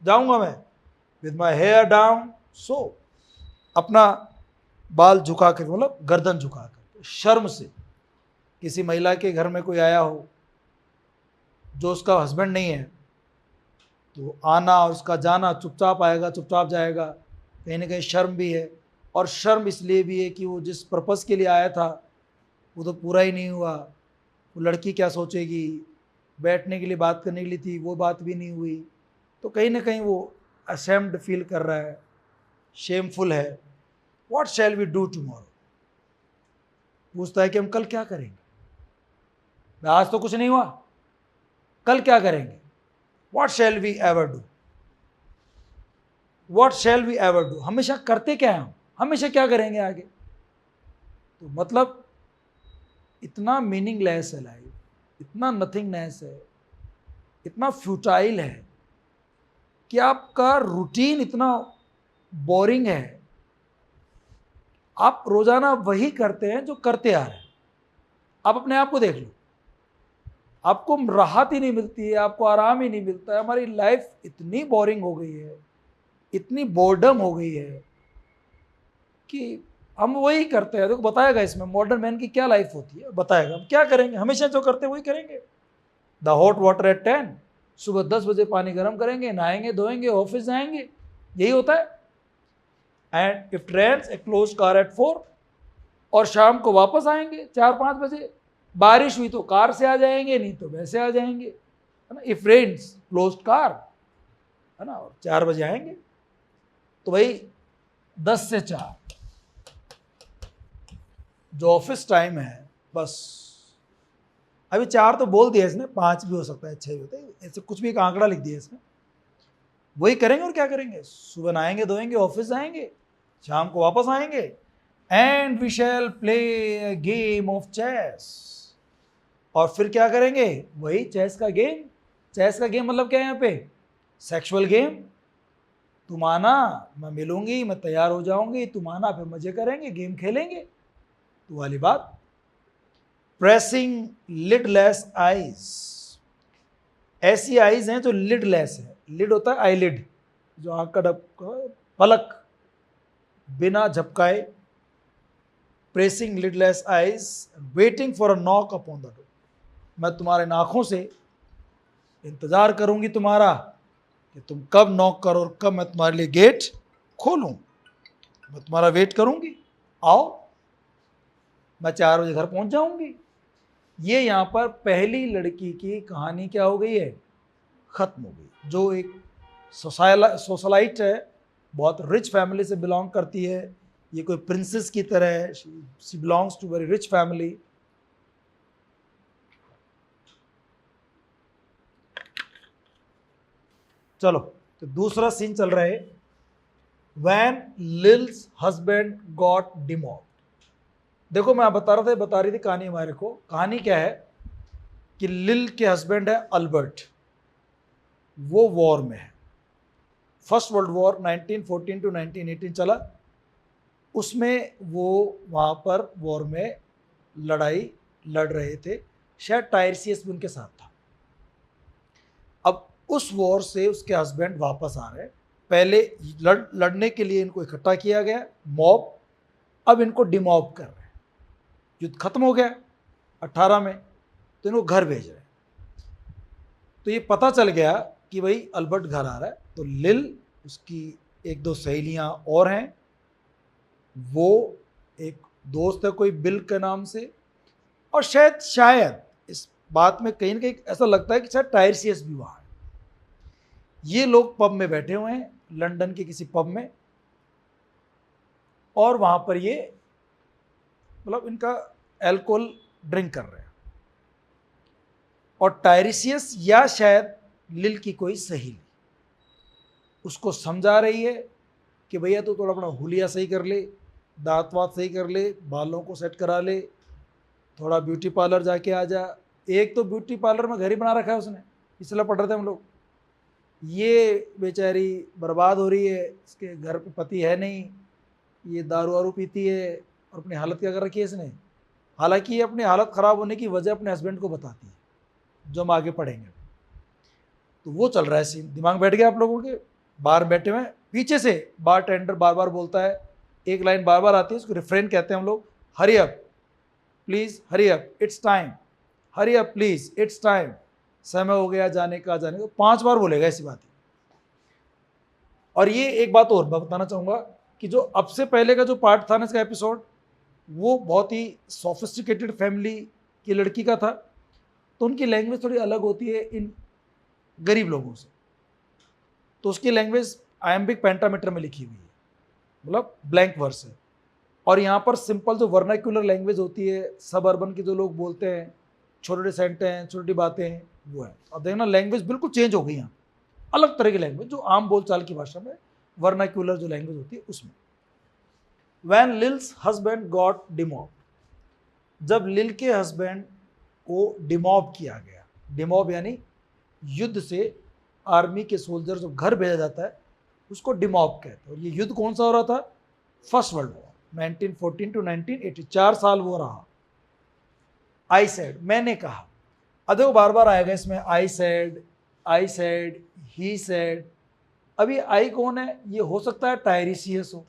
जाऊंगा मैं विद माई हेयर डाउन, सो अपना बाल झुका कर, मतलब गर्दन झुका कर, शर्म से। किसी महिला के घर में कोई आया हो जो उसका हस्बैंड नहीं है, तो आना और उसका जाना, चुपचाप आएगा चुपचाप जाएगा, कहीं ना कहीं शर्म भी है। और शर्म इसलिए भी है कि वो जिस पर्पज़ के लिए आया था वो तो पूरा ही नहीं हुआ। वो लड़की क्या सोचेगी, बैठने के लिए बात करने के लिए थी, वो बात भी नहीं हुई, तो कहीं ना कहीं वो अशेम्ड फील कर रहा है, शेमफुल है। What shall we do tomorrow, पूछता है कि हम कल क्या करेंगे, आज तो कुछ नहीं हुआ, कल क्या करेंगे। What shall we ever do, what shall we ever do, हमेशा करते क्या हैं हम, हमेशा क्या करेंगे आगे। तो मतलब इतना मीनिंगलेस है लाइफ, इतना नथिंगनेस है, इतना फ्यूटाइल है कि आपका रूटीन इतना बोरिंग है, आप रोजाना वही करते हैं जो करते आ रहे हैं। आप अपने आप को देख लो, आपको राहत ही नहीं मिलती है, आपको आराम ही नहीं मिलता है। हमारी लाइफ इतनी बोरिंग हो गई है, इतनी बोर्डम हो गई है कि हम वही करते हैं। देखो बताएगा इसमें मॉडर्न मैन की क्या लाइफ होती है, बताएगा हम क्या करेंगे, हमेशा जो करते हैं वही करेंगे। द हॉट वाटर एट 10, सुबह 10 बजे पानी गर्म करेंगे, नहाएंगे धोएंगे, ऑफिस जाएंगे, यही होता है। And if trains A close car eight 4, और शाम को वापस आएंगे 4-5 बजे। बारिश हुई तो कार से आ जाएंगे, नहीं तो वैसे आ जाएंगे, है ना। इफ रेन्स क्लोज कार, है ना, और 4 बजे आएंगे। तो भाई 10 से 4 जो ऑफिस टाइम है, बस अभी 4 तो बोल दिया इसने, 5 भी हो सकता है, 6 भी होता है, ऐसे कुछ भी एक आंकड़ा लिख दिया इसने। वही करेंगे और क्या करेंगे, सुबह नहाएंगे धोएंगे, ऑफिस जाएंगे, शाम को वापस आएंगे, and we shall play a game of chess. और फिर क्या करेंगे, वही चेस का गेम। चेस का गेम मतलब क्या है यहाँ पे, सेक्सुअल गेम। तुम आना, मैं मिलूंगी, मैं तैयार हो जाऊंगी, तुम आना, फिर मजे करेंगे, गेम खेलेंगे, तो वाली बात। प्रेसिंग लिडलेस आईज, ऐसी आईज हैं जो लिडलेस है। लिड होता है आईलिड, जो आंख का पलक बिना झपकाए। Pressing lidless eyes, waiting for a knock upon the door, मैं तुम्हारे नाखों से इंतजार करूंगी तुम्हारा कि तुम कब नॉक करो और कब मैं तुम्हारे लिए गेट खोलूं। मैं तुम्हारा वेट करूंगी, आओ, मैं 4 बजे घर पहुंच जाऊंगी। ये यहाँ पर पहली लड़की की कहानी क्या हो गई है, खत्म हो गई। जो एक सोशलाइट है, बहुत रिच फैमिली से बिलोंग करती है, ये कोई प्रिंसेस की तरह है, she belongs to very rich family. चलो, तो दूसरा सीन चल रहा है, when Lil's husband got demobbed. देखो मैं बता रही थी कहानी हमारे को। कहानी क्या है कि लिल के हस्बैंड है अल्बर्ट, वो वॉर में है। फर्स्ट वर्ल्ड वॉर 1914 टू 1918 चला, उसमें वो वहाँ पर वॉर में लड़ाई लड़ रहे थे। शायद टायरसियस भी उनके साथ था। अब उस वॉर से उसके हस्बैंड वापस आ रहे हैं। पहले लड़ने के लिए इनको इकट्ठा किया गया मॉब, अब इनको डिमॉब कर रहे हैं। युद्ध खत्म हो गया 18 में, तो इनको घर भेज रहे हैं। तो ये पता चल गया कि भाई अल्बर्ट घर आ रहा है। तो लिल, उसकी 1-2 सहेलियां और हैं, वो एक दोस्त है कोई बिल के नाम से, और शायद इस बात में कहीं ना कहीं ऐसा लगता है कि शायद टायरसियस भी वहाँ है। ये लोग पब में बैठे हुए हैं, लंदन के किसी पब में, और वहाँ पर ये मतलब इनका अल्कोहल ड्रिंक कर रहे हैं। और टायरसियस या शायद लिल की कोई सहेली उसको समझा रही है कि भैया तो थोड़ा अपना हुलिया सही कर ले, दांत वात सही कर ले, बालों को सेट करा ले, थोड़ा ब्यूटी पार्लर जाके आ जा। एक तो ब्यूटी पार्लर में घर ही बना रखा है उसने, इसलिए पढ़ रहे थे हम लोग। ये बेचारी बर्बाद हो रही है, इसके घर पे पति है नहीं, ये दारू वारू पीती है, और अपनी हालत क्या कर रखी है इसने। हालांकि ये अपनी हालत ख़राब होने की वजह अपने हस्बैंड को बताती है, जो हम आगे पढ़ेंगे। तो वो चल रहा है सीन, दिमाग बैठ गया आप लोगों के। बाहर बैठे हुए पीछे से बार टेंडर बार बार बोलता है, एक लाइन बार बार आती है, उसको रिफ्रेन कहते हैं हम लोग, हरी up please, hurry up it's time, Hari up please it's time, समय हो गया जाने का, जाने का 5 बार बोलेगा ऐसी बात। और ये एक बात और मैं बताना चाहूँगा कि जो अब से पहले का जो पार्ट था ना इसका एपिसोड, वो बहुत ही सोफिस्टिकेटेड फैमिली की लड़की का था, तो उनकी लैंग्वेज थोड़ी अलग होती है इन गरीब लोगों से। तो उसकी लैंग्वेज आयम्बिक पेंटामीटर में लिखी हुई है, मतलब ब्लैंक वर्स है। और यहाँ पर सिंपल जो वर्नाक्यूलर लैंग्वेज होती है, सब अर्बन के जो लोग बोलते हैं, छोटे सेंटेंस, छोटी बातें हैं, वो है। अब देखना लैंग्वेज बिल्कुल चेंज हो गई यहाँ, अलग तरह की लैंग्वेज, जो आम बोलचाल की भाषा में वर्नाक्यूलर जो लैंग्वेज होती है उसमें। When Lil's husband got demobbed, जब लिल के हस्बैंड को डिमॉब किया गया, डिमॉब यानी युद्ध से आर्मी के सोल्जर जब घर भेजा जाता है उसको डिमॉब कहते हैं। और ये युद्ध कौन सा हो रहा था? फर्स्ट वर्ल्ड वॉर 1914 टू 1980, 4 साल वो रहा। आई सेड, मैंने कहा। अब देखो बार बार आएगा इसमें आई सेड, ही सेड। अभी आई कौन है? ये हो सकता है टायरिसियस हो,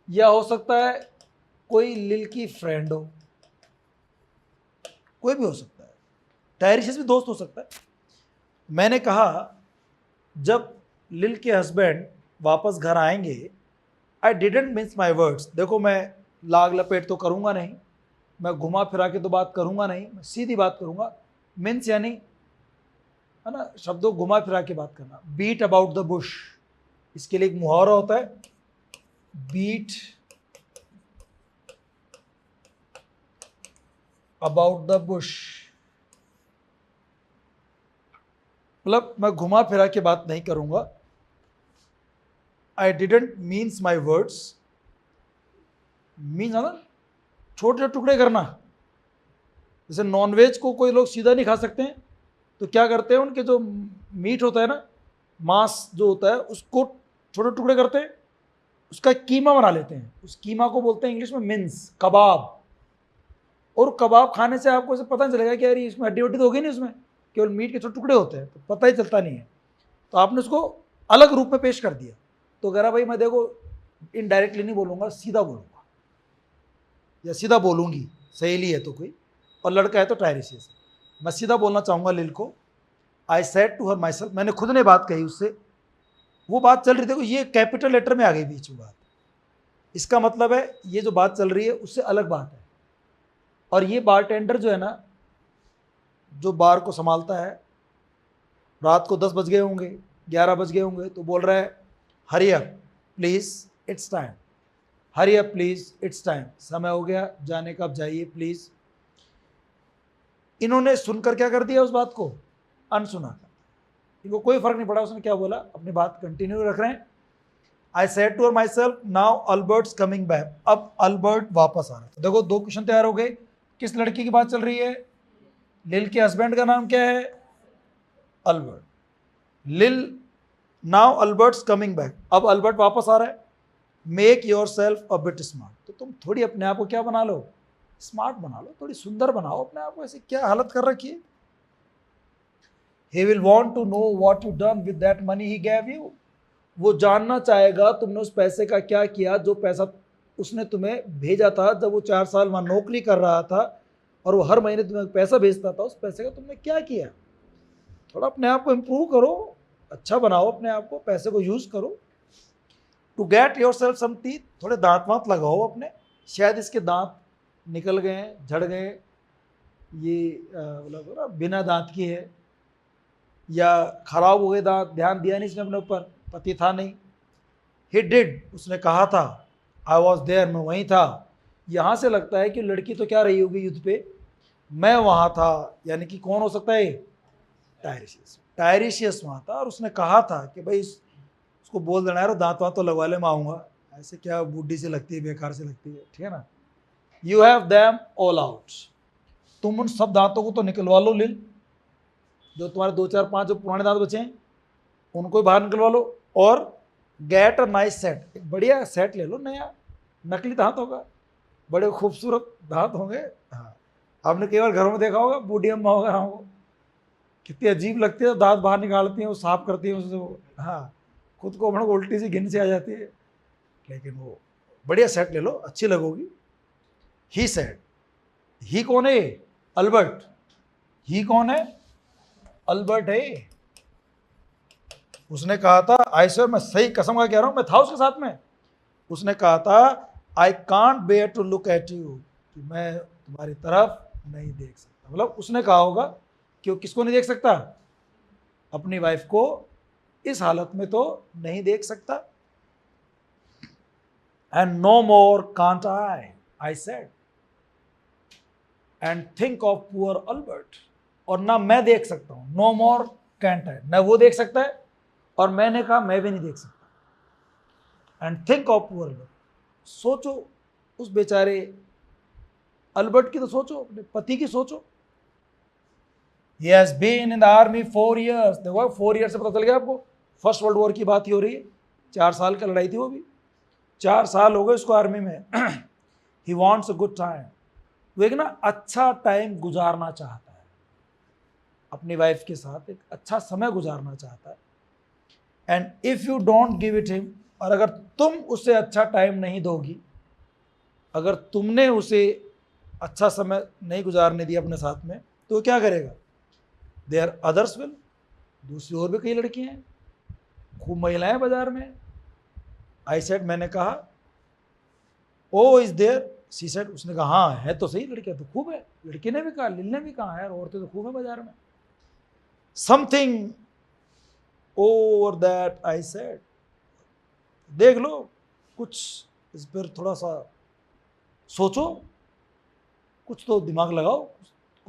या हो सकता है कोई लिल की फ्रेंड हो, कोई भी हो सकता है। टायरिसियस भी दोस्त हो सकता है। मैंने कहा जब लिल के हस्बैंड वापस घर आएंगे, I didn't mince my words. देखो मैं लाग लपेट तो करूँगा नहीं, मैं घुमा फिरा के तो बात करूँगा नहीं, मैं सीधी बात करूँगा। मिन्स यानी, है ना, शब्दों घुमा फिरा के बात करना। बीट अबाउट द बुश, इसके लिए एक मुहावरा होता है, बीट अबाउट द बुश। मतलब मैं घुमा फिरा के बात नहीं करूँगा। I didn't means my words, means है ना छोटे छोटे टुकड़े करना। जैसे नॉनवेज को कोई लोग सीधा नहीं खा सकते हैं, तो क्या करते हैं, उनके जो मीट होता है ना, मांस जो होता है, उसको छोटे टुकड़े करते हैं, उसका कीमा बना लेते हैं। उस कीमा को बोलते हैं इंग्लिश में मिन्स, कबाब। और कबाब खाने से आपको ऐसे पता नहीं चलेगा कि यार इसमें हड्डी वड्डी तो होगी नहीं, उसमें केवल मीट के छोटे टुकड़े होते हैं, तो पता ही चलता नहीं है। तो आपने उसको अलग रूप में पेश कर दिया। तो कह रहा भाई मैं देखो इनडायरेक्टली नहीं बोलूँगा, सीधा बोलूँगा या सीधा बोलूँगी, सहेली है तो कोई, और लड़का है तो टायरिसियस। मैं सीधा बोलना चाहूँगा लिल को। I said to her myself, मैंने खुद ने बात कही उससे। वो बात चल रही, देखो ये कैपिटल लेटर में आ गई बीच में बात। इसका मतलब है ये जो बात चल रही है उससे अलग बात है। और ये बारटेंडर जो है ना, जो बार को संभालता है, रात को 10 बज गए होंगे, 11 बज गए होंगे, तो बोल रहा है hurry up please it's time, hurry up please it's time, समय हो गया जाने का, अब जाइए प्लीज़। इन्होंने सुनकर क्या कर दिया, उस बात को अनसुना कर। इनको कोई फर्क नहीं पड़ा उसने क्या बोला, अपनी बात कंटिन्यू रख रहे हैं। I said to myself now Albert's coming back, अब अल्बर्ट वापस आ रहा है। देखो 2 क्वेश्चन तैयार हो गए। किस लड़की की बात चल रही है? लिल के हस्बैंड का नाम क्या है? अल्बर्ट। लिल, नाउ अल्बर्ट्स कमिंग बैक, अब अल्बर्ट वापस आ रहा है। Make your self a bit smart, तो तुम थोड़ी अपने आप को क्या बना लो, स्मार्ट बना लो, थोड़ी सुंदर बनाओ अपने आप को। ऐसे क्या हालत कर रखी है? He will want to know what you done with that money he gave you. वो जानना चाहेगा तुमने उस पैसे का क्या किया, जो पैसा उसने तुम्हें भेजा था जब वो 4 साल वहाँ नौकरी कर रहा था, और वो हर महीने तुम्हें पैसा भेजता था, उस पैसे का तुमने क्या किया। थोड़ा अपने आप को इम्प्रूव करो, अच्छा बनाओ अपने आप को, पैसे को यूज़ करो। To get yourself some teeth, थोड़े दांत वाँत लगाओ अपने, शायद इसके दांत निकल गए, झड़ गए, ये मतलब बिना दांत की है, या खराब हो गए दांत, ध्यान दिया नहीं इसने अपने ऊपर, पति था नहीं। ही डिड, उसने कहा था। आई वॉज देयर, मैं वहीं था। यहाँ से लगता है कि लड़की तो क्या रही होगी युद्ध पे, मैं वहाँ था, यानी कि कौन हो सकता है? टायरिशियस। टायरिशियस वहाँ था और उसने कहा था कि भाई उसको बोल देना यार दांत वाँत तो लगवा ले, मैं आऊँगा। ऐसे क्या बूढ़ी से लगती है, बेकार से लगती है, ठीक है ना। You have them all out, तुम उन सब दांतों को तो निकलवा लो लिल, जो तुम्हारे 2 4 5 जो पुराने दांत बचे हैं उनको ही बाहर निकलवा लो। और गेट अ नाइस सेट, एक बढ़िया सेट ले लो, नया नकली दांत होगा, बड़े खूबसूरत दांत होंगे। हाँ, आपने कई बार घरों में देखा होगा, बूढ़ी अम्मा होगा, हाँ, वो कितनी अजीब लगती है, दांत बाहर निकालती हैं, वो साफ करती हैं उससे, वो हाँ खुद को अपने को उल्टी सी घिन से आ जाती है, लेकिन वो बढ़िया सेट ले लो, अच्छी लगोगी। ही सेड, ही कौन है? अल्बर्ट। ही कौन है? अल्बर्ट है। उसने कहा था, आई सर, मैं सही कसम का कह रहा हूं, मैं था उसके साथ में। उसने कहा था I can't bear to look at you, कि मैं तुम्हारी तरफ नहीं देख सकता। मतलब उसने कहा होगा कि वो किसको नहीं देख सकता? अपनी वाइफ को इस हालत में तो नहीं देख सकता। And no more can't I said, and think of poor Albert, और ना मैं देख सकता हूं, नो मोर कैंट है, ना वो देख सकता है और मैंने कहा मैं भी नहीं देख सकता। And think of poor Albert, सोचो उस बेचारे अल्बर्ट की तो सोचो, अपने पति की सोचो। He has been in the army 4 years। देखो 4 ईयर से पता चल गया आपको, फर्स्ट वर्ल्ड वॉर की बात ही हो रही है, 4 साल की लड़ाई थी वो भी, 4 साल हो गए उसको आर्मी में। He wants a good time। वो एक ना अच्छा टाइम गुजारना चाहता है, अपनी वाइफ के साथ एक अच्छा समय गुजारना चाहता है। And if you don't give it him, और अगर तुम उसे अच्छा टाइम नहीं दोगी, अगर तुमने उसे अच्छा समय नहीं गुजारने दिया अपने साथ में, तो क्या करेगा? देयर अदर्स विल, दूसरी और भी कई लड़कियां हैं, खूब महिलाएं बाजार में। आई सेड, मैंने कहा, oh is there, she said, उसने कहा हाँ है तो सही, लड़कियां तो खूब है। लड़की ने भी कहा, लिल ने भी कहा, यार औरतें तो खूब है बाजार में। Something over that, I said, देख लो, कुछ इस पर थोड़ा सा सोचो, कुछ तो दिमाग लगाओ,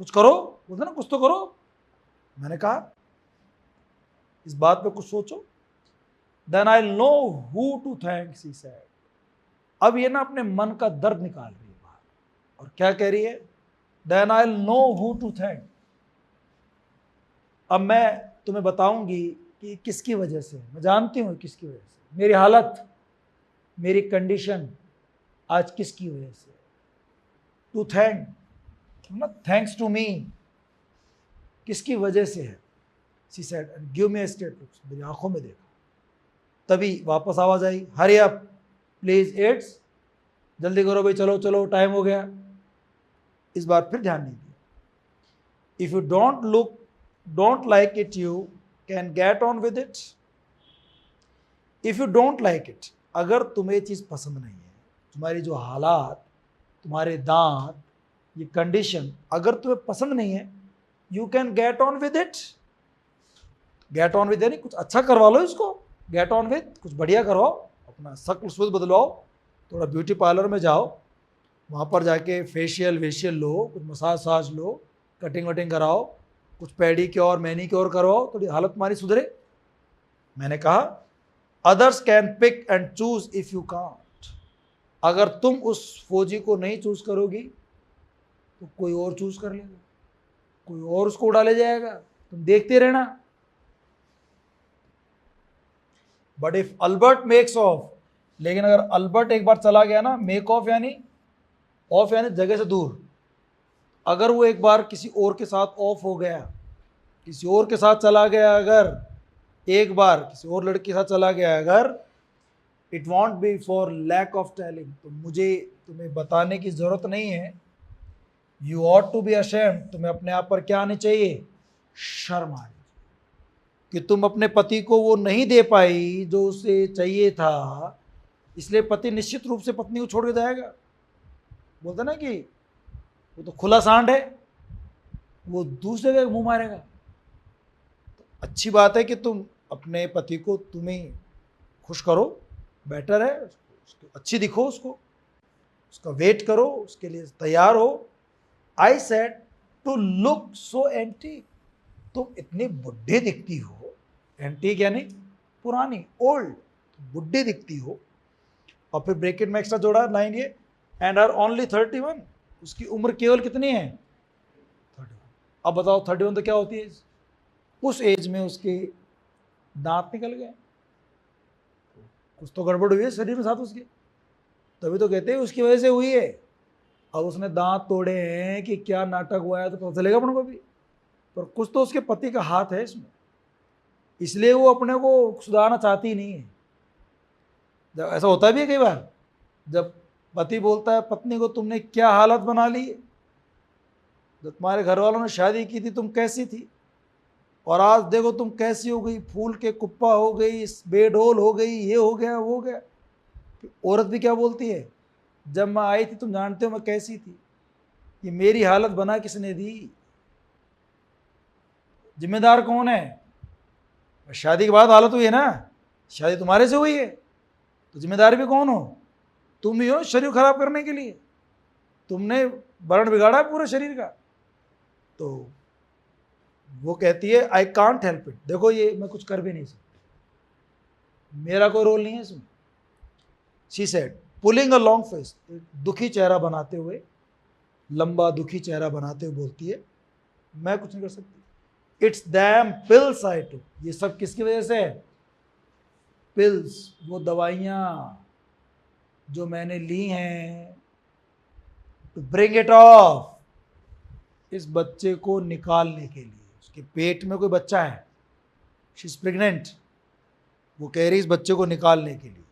कुछ करो, बोलते ना कुछ तो करो। मैंने कहा इस बात पे कुछ सोचो। Then I know who to thank, she said. अब ये ना अपने मन का दर्द निकाल रही है बाहर, और क्या कह रही है? Then I know who to thank. अब मैं तुम्हें बताऊंगी कि किसकी वजह से, मैं जानती हूँ किसकी वजह से, मेरी हालत, मेरी कंडीशन आज किसकी वजह से। To thank, thanks to me, किसकी वजह से है? She said and give me a straight look, मेरी आंखों में देखा। तभी वापस आवाज आई, हरी अप प्लीज इट्स, जल्दी करो भाई, चलो चलो टाइम हो गया। इस बार फिर ध्यान नहीं दिया। If you don't look, don't like it, you can get on with it. If you don't like it, अगर तुम्हें चीज पसंद नहीं है, तुम्हारी जो हालात, तुम्हारे दांत, ये कंडीशन अगर तुम्हें पसंद नहीं है, you can get on with it. Get on with यानी कुछ अच्छा करवा लो इसको, गेट ऑन विद कुछ बढ़िया करवाओ, अपना शक्ल सूरत बदलवाओ, थोड़ा ब्यूटी पार्लर में जाओ, वहाँ पर जाके फेशियल वेशियल लो, कुछ मसाज वसाज लो, कटिंग वटिंग कराओ, कुछ पेडिक्योर मैनिक्योर करवाओ, थोड़ी हालत तुम्हारी सुधरे। मैंने कहा others can pick and choose if you can't. अगर तुम उस फौजी को नहीं चूज करोगी तो कोई और चूज कर लेगा, कोई और उसको उड़ा ले जाएगा, तुम देखते रहना। But if Albert makes of, लेकिन अगर अल्बर्ट एक बार चला गया ना, मेक ऑफ यानी जगह से दूर, अगर वो एक बार किसी और के साथ ऑफ हो गया, किसी और के साथ चला गया, अगर एक बार किसी और लड़के के साथ चला गया अगर, it won't be for lack of telling, तो मुझे तुम्हें बताने की जरूरत नहीं है। You ought to be ashamed, तुम्हें अपने आप पर क्या आनी चाहिए? शर्म आनी, कि तुम अपने पति को वो नहीं दे पाई जो उसे चाहिए था, इसलिए पति निश्चित रूप से पत्नी को छोड़ के जाएगा। बोलते ना कि वो तो खुला सांड है, वो दूसरे का मुंह मारेगा। तो अच्छी बात है कि तुम अपने पति को, तुम्हें खुश करो, बेटर है, उसको अच्छी दिखो, उसका वेट करो, उसके लिए तैयार हो। I said to look so antique, तुम इतनी बुढ़ी दिखती हो, एंटीक यानी पुरानी, ओल्ड, बुढ़ी दिखती हो। और फिर ब्रैकेट में एक्स्ट्रा जोड़ा लाइन ये, एंड आर ओनली 31, उसकी उम्र केवल कितनी है? 31। अब बताओ 31 तो क्या होती है? उस एज में उसके दांत निकल गए, कुछ तो गड़बड़ हुई है शरीर में साथ उसके, तभी तो कहते हैं उसकी वजह से हुई है। अब उसने दांत तोड़े हैं कि क्या नाटक हुआ है तो पता चलेगा अपन को भी, पर कुछ तो उसके पति का हाथ है इसमें, इसलिए वो अपने को सुधारना चाहती ही नहीं है। जब ऐसा होता भी है कई बार, जब पति बोलता है पत्नी को, तुमने क्या हालत बना ली, जब तुम्हारे घर वालों ने शादी की थी तुम कैसी थी, और आज देखो तुम कैसी हो गई, फूल के कुप्पा हो गई, बेडोल हो गई, ये हो गया वो हो गया। औरत भी क्या बोलती है, जब मैं आई थी तुम जानते हो मैं कैसी थी, ये मेरी हालत बना किसने दी? जिम्मेदार कौन है? शादी के बाद हालत हुई है ना, शादी तुम्हारे से हुई है, तो जिम्मेदार भी कौन हो? तुम ही हो, शरीर खराब करने के लिए तुमने वर्ण बिगाड़ा है पूरे शरीर का। तो वो कहती है आई कांट हेल्प इट, देखो ये मैं कुछ कर भी नहीं सकती, मेरा कोई रोल नहीं है इसमें। She said pulling a long face, दुखी चेहरा बनाते हुए, लंबा दुखी चेहरा बनाते हुए बोलती है, मैं कुछ नहीं कर सकती। It's them pills I to, ये सब किसकी वजह से है? पिल्स, वो दवाइयाँ जो मैंने ली हैं, टू ब्रिंग इट ऑफ, इस बच्चे को निकालने के लिए। उसके पेट में कोई बच्चा है, शी इज प्रेग्नेंट, वो कह रही इस बच्चे को निकालने के लिए।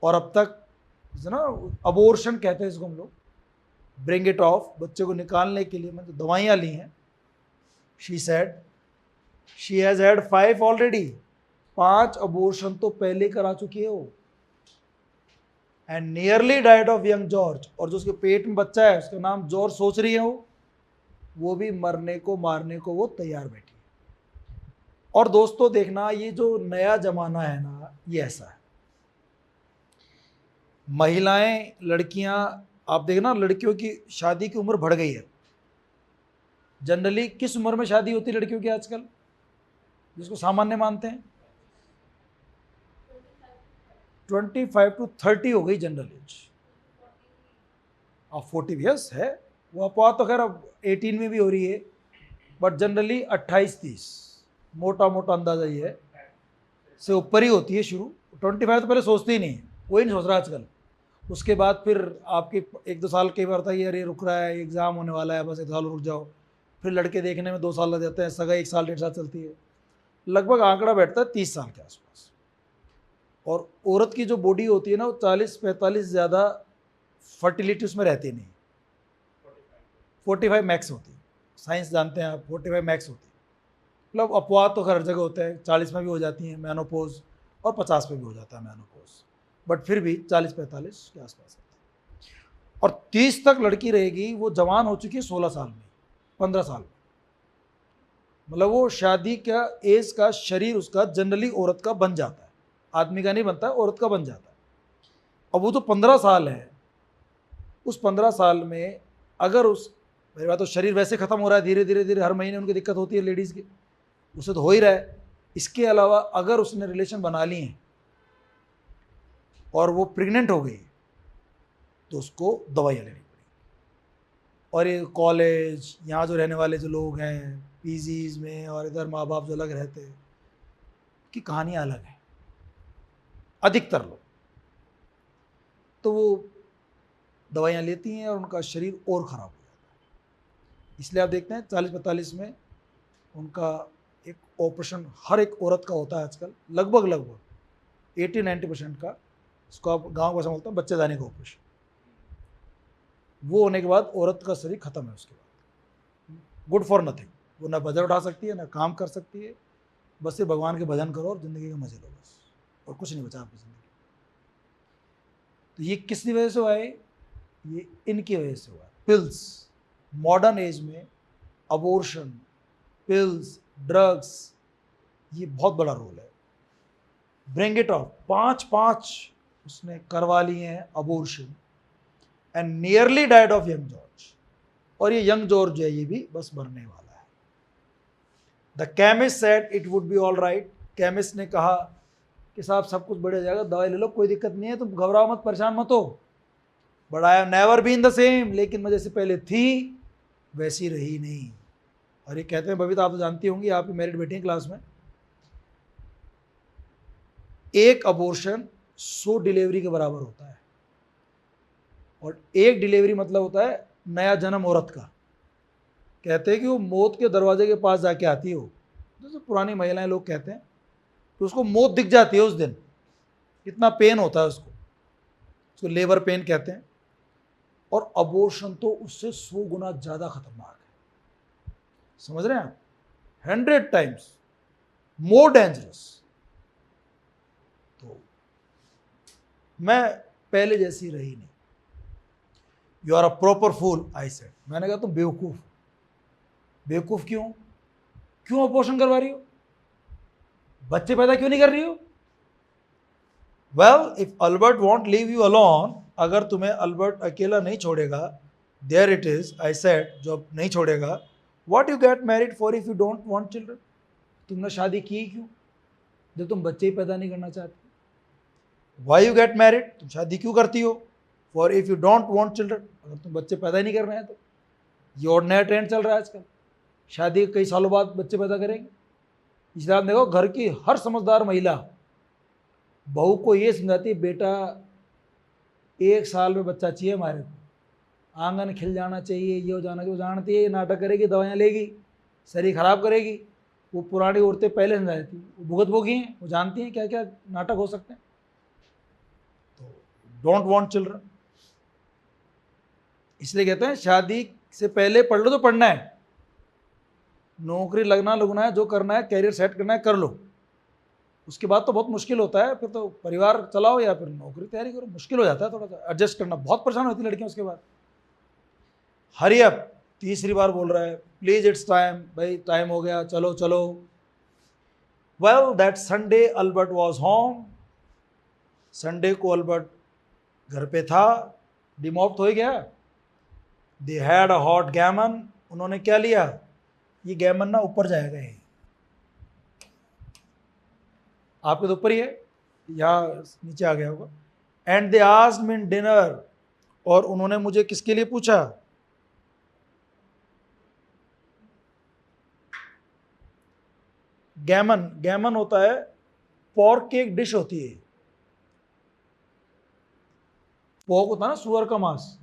और अब तक ना अबॉर्शन कहते हैं इसको हम लोग, ब्रिंग इट ऑफ, बच्चे को निकालने के लिए मैं तो दवाइयाँ ली हैं। She said she has had 5 already, 5 abortion तो पहले करा चुकी है वो। And nearly died of young George, और जो उसके पेट में बच्चा है उसका नाम जॉर्ज सोच रही है वो भी मरने को मारने को वो तैयार बैठी है। और दोस्तों देखना, ये जो नया जमाना है ना, ये ऐसा है। महिलाएं, लड़कियां, आप देखना लड़कियों की शादी की उम्र बढ़ गई है। जनरली किस उम्र में शादी होती है लड़कियों की आजकल, जिसको सामान्य मानते हैं? 25 to 30 हो गई जनरल एज। अब 40 यस है, वो अपवाद तो खैर अब 18 में भी हो रही है, बट जनरली 28-30 मोटा मोटा अंदाजा ये है से ऊपर ही होती है शुरू। 25 तो पहले सोचते ही नहीं है, कोई नहीं सोच रहा आजकल। उसके बाद फिर आपकी 1-2 साल कई बार होता है, यार ये रुक रहा है, एग्ज़ाम होने वाला है, बस 1 साल रुक जाओ। फिर लड़के देखने में 2 साल लग जाते हैं, सगाई 1 साल 1.5 साल चलती है, लगभग आंकड़ा बैठता है 30 साल के आसपास। और औरत की जो बॉडी होती है ना, वो 40-45 ज़्यादा फर्टिलिटी उसमें रहती नहीं, 45 मैक्स होती है। साइंस जानते हैं आप, 45 मैक्स होती है। मतलब अपवाद तो हर जगह होता है, 40 में भी हो जाती हैं मेनोपॉज, और 50 में भी हो जाता है मेनोपॉज, बट फिर भी 40-45 के आसपास होता है। और 30 तक लड़की रहेगी, वो जवान हो चुकी है 16 साल में, 15 साल में। मतलब वो शादी का एज का शरीर उसका जनरली औरत का बन जाता है, आदमी का नहीं बनता है, औरत का बन जाता है। अब वो तो 15 साल है, उस 15 साल में अगर मेरी बात तो शरीर वैसे ख़त्म हो रहा है धीरे धीरे धीरे, हर महीने उनकी दिक्कत होती है लेडीज़ की, उसे तो हो ही रहा है। इसके अलावा अगर उसने रिलेशन बना लिए हैं और वो प्रेग्नेंट हो गई, तो उसको दवाइयाँ लेनी पड़ेगी। और ये कॉलेज, यहाँ जो रहने वाले जो लोग हैं पीजीज में, और इधर माँ बाप जो अलग रहते हैं, की कहानी अलग है, अधिकतर लोग तो वो दवाइयाँ लेती हैं और उनका शरीर और ख़राब हो जाता है। इसलिए आप देखते हैं 40-45 में उनका एक ऑपरेशन हर एक औरत का होता है आजकल, लगभग 80-90% का, इसको आप गाँव भाषा में बोलते हैं बच्चेदानी का ऑपरेशन। वो होने के बाद औरत का शरीर ख़त्म है, उसके बाद गुड फॉर नथिंग। वो ना वजन उठा सकती है, ना काम कर सकती है, बस ये भगवान के भजन करो और ज़िंदगी के मजे लो बस, और कुछ नहीं बचा आपकी ज़िंदगी। तो ये किसकी वजह से हुआ है? ये इनकी वजह से हुआ है। पिल्स, मॉडर्न एज में अबॉर्शन, पिल्स, ड्रग्स, ये बहुत बड़ा रोल है। ब्रिंग इट ऑफ, 5 उसने करवा लिए हैं abortion, and nearly died of young George. और ये यंग जॉर्ज है, ये भी बस मरने वाला है। The chemist said it would be all right, chemist ने कहा कि साहब सब कुछ बढ़ जाएगा, दवाई ले लो, कोई दिक्कत नहीं है, तुम घबराओ मत, परेशान मत हो, but I have never been the same, लेकिन मैं जैसे पहले थी वैसी रही नहीं। और ये कहते हैं बबीता, आप तो जानती होंगी, आप ही मैरिड बैठी हैं क्लास में, एक अबॉर्शन 100 डिलीवरी के बराबर होता है। और एक डिलीवरी मतलब होता है नया जन्म औरत का। कहते हैं कि वो मौत के दरवाजे के पास जाके आती है, वो जैसे पुरानी महिलाएं लोग कहते हैं, तो उसको मौत दिख जाती है उस दिन, इतना पेन होता है उसको लेबर पेन कहते हैं। और अबॉर्शन तो उससे 100 गुना ज़्यादा खतरनाक है, समझ रहे हैं आप? 100 टाइम्स मोर डेंजरस। तो मैं पहले जैसी रही नहीं। You are a proper fool I said, मैंने कहा तुम बेवकूफ़। बेवकूफ़ क्यों? क्यों अबॉर्शन करवा रही हो? बच्चे पैदा क्यों नहीं कर रही हो? Well, if Albert won't leave you alone, अगर तुम्हें अल्बर्ट अकेला नहीं छोड़ेगा, there it is I said, जो अब नहीं छोड़ेगा, what you get married for if you don't want children? तुमने शादी की क्यों जब तुम बच्चे ही पैदा नहीं करना चाहते? Why you get married? तुम शादी क्यों करती हो for if you don't want children, अगर तुम बच्चे पैदा ही नहीं कर रहे हैं तो। ये और नया ट्रेंड चल रहा है आजकल, शादी के कई सालों बाद बच्चे पैदा करेंगे। इसलिए आप देखो घर की हर समझदार महिला बहू को ये समझाती है, बेटा 1 साल में बच्चा चाहिए हमारे को, आंगन खिल जाना चाहिए, ये हो जाना चाहिए। वो जानती है ये नाटक करेगी, दवाइयाँ लेगी, शरीर खराब करेगी। वो पुरानी औरतें पहले समझा देती, वो भुगत भोगी हैं, वो जानती हैं क्या क्या नाटक हो सकते हैं। तो डोंट वांट चिल्ड्रन, इसलिए कहते हैं शादी से पहले पढ़ लो तो पढ़ना है, नौकरी लगना है, जो करना है, कैरियर सेट करना है कर लो। उसके बाद तो बहुत मुश्किल होता है, फिर तो परिवार चलाओ या फिर नौकरी तैयारी करो, मुश्किल हो जाता है, थोड़ा सा एडजस्ट करना, बहुत परेशान होती है लड़कियां उसके बाद। हरी अप, तीसरी बार बोल रहा है, प्लीज इट्स टाइम, भाई टाइम हो गया, चलो चलो। Well that Sunday Albert was home, Sunday को अल्बर्ट घर पे था, डिमॉप्ट हो गया। They had a hot Gammon, उन्होंने क्या लिया, ये गैमन ना ऊपर जाएगा, ये आपके तो ऊपर ही है, यहाँ नीचे आ गया होगा। And they asked me in dinner, और उन्होंने मुझे किसके लिए पूछा, गैमन, गैमन होता है पोर्क की एक डिश होती है, पोर्क होता है ना सुअर का मांस,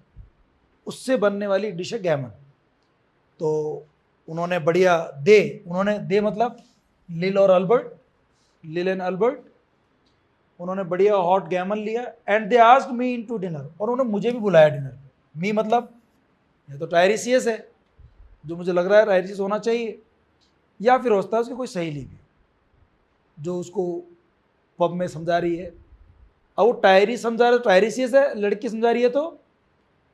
उससे बनने वाली डिश है गैमन। तो उन्होंने बढ़िया उन्होंने दे मतलब लिल और अल्बर्ट, लिल एंड अल्बर्ट, उन्होंने बढ़िया हॉट गैमन लिया। And they asked me into dinner, और उन्होंने मुझे भी बुलाया डिनर पे। मी मतलब ये तो टायरिसियस है, जो मुझे लग रहा है टायरिसियस होना चाहिए, या फिर होता है उसकी कोई सहेली भी जो उसको पब में समझा रही है। अब वो टायरी समझा रहा है, टायरिसियस है, लड़की समझा रही है तो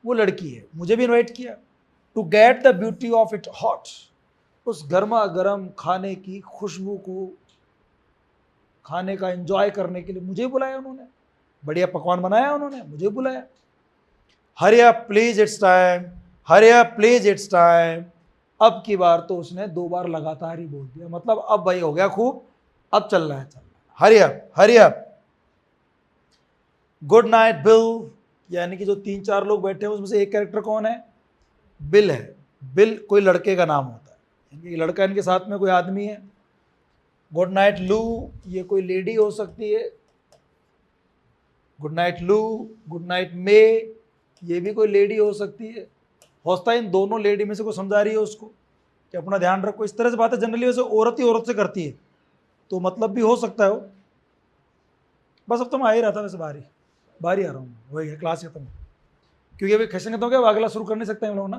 वो लड़की है। मुझे भी इनवाइट किया to get the beauty of it hot, उस गर्मा गर्म खाने की खुशबू को, खाने का एंजॉय करने के लिए मुझे बुलाया उन्होंने, बढ़िया पकवान बनाया उन्होंने, मुझे बुलाया। हरी up please it's time, Hari up please it's time. अब की बार तो उसने 2 बार लगातार ही बोल दिया, मतलब अब भाई हो गया खूब, अब चल रहा है, hurry up, hurry up. Good night bill, यानी कि जो 3-4 लोग बैठे हैं उसमें से एक कैरेक्टर कौन है, बिल है। बिल कोई लड़के का नाम होता है, यानी लड़का इनके साथ में कोई आदमी है। गुड नाइट लू, ये कोई लेडी हो सकती है। गुड नाइट लू, गुड नाइट मे, ये भी कोई लेडी हो सकती है। होता है इन दोनों लेडी में से कोई समझा रही है उसको कि अपना ध्यान रखो, इस तरह से बातें जनरली वैसे औरत ही औरत से करती है, तो मतलब भी हो सकता है वो। बस अब तो मैं आ ही रहा था, वैसे बाहर ही आ रहा हूँ, वही है क्लास खत्म, क्योंकि अभी सेशन खत्म हो गया, अगला शुरू कर नहीं सकते हम लोग ना।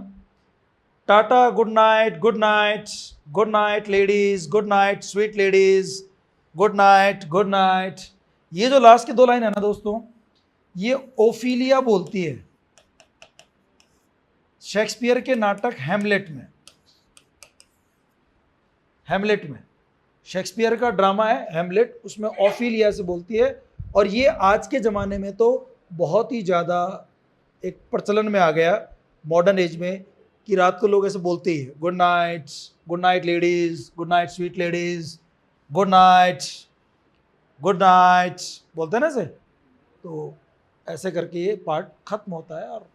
Tata, good night, good night, good night ladies, good night sweet ladies, good night, good night. ये जो लास्ट की 2 लाइन है ना दोस्तों, ये ओफिलिया बोलती है शेक्सपियर के नाटक हैमलेट में। हैमलेट में शेक्सपियर का ड्रामा है हैमलेट, उसमें ओफिलिया से बोलती है। और ये आज के ज़माने में तो बहुत ही ज़्यादा एक प्रचलन में आ गया, मॉडर्न एज में, कि रात को लोग ऐसे बोलते ही good night, good night ladies, good night sweet ladies, good night, good night बोलते हैं ना ऐसे। तो ऐसे करके ये पार्ट खत्म होता है और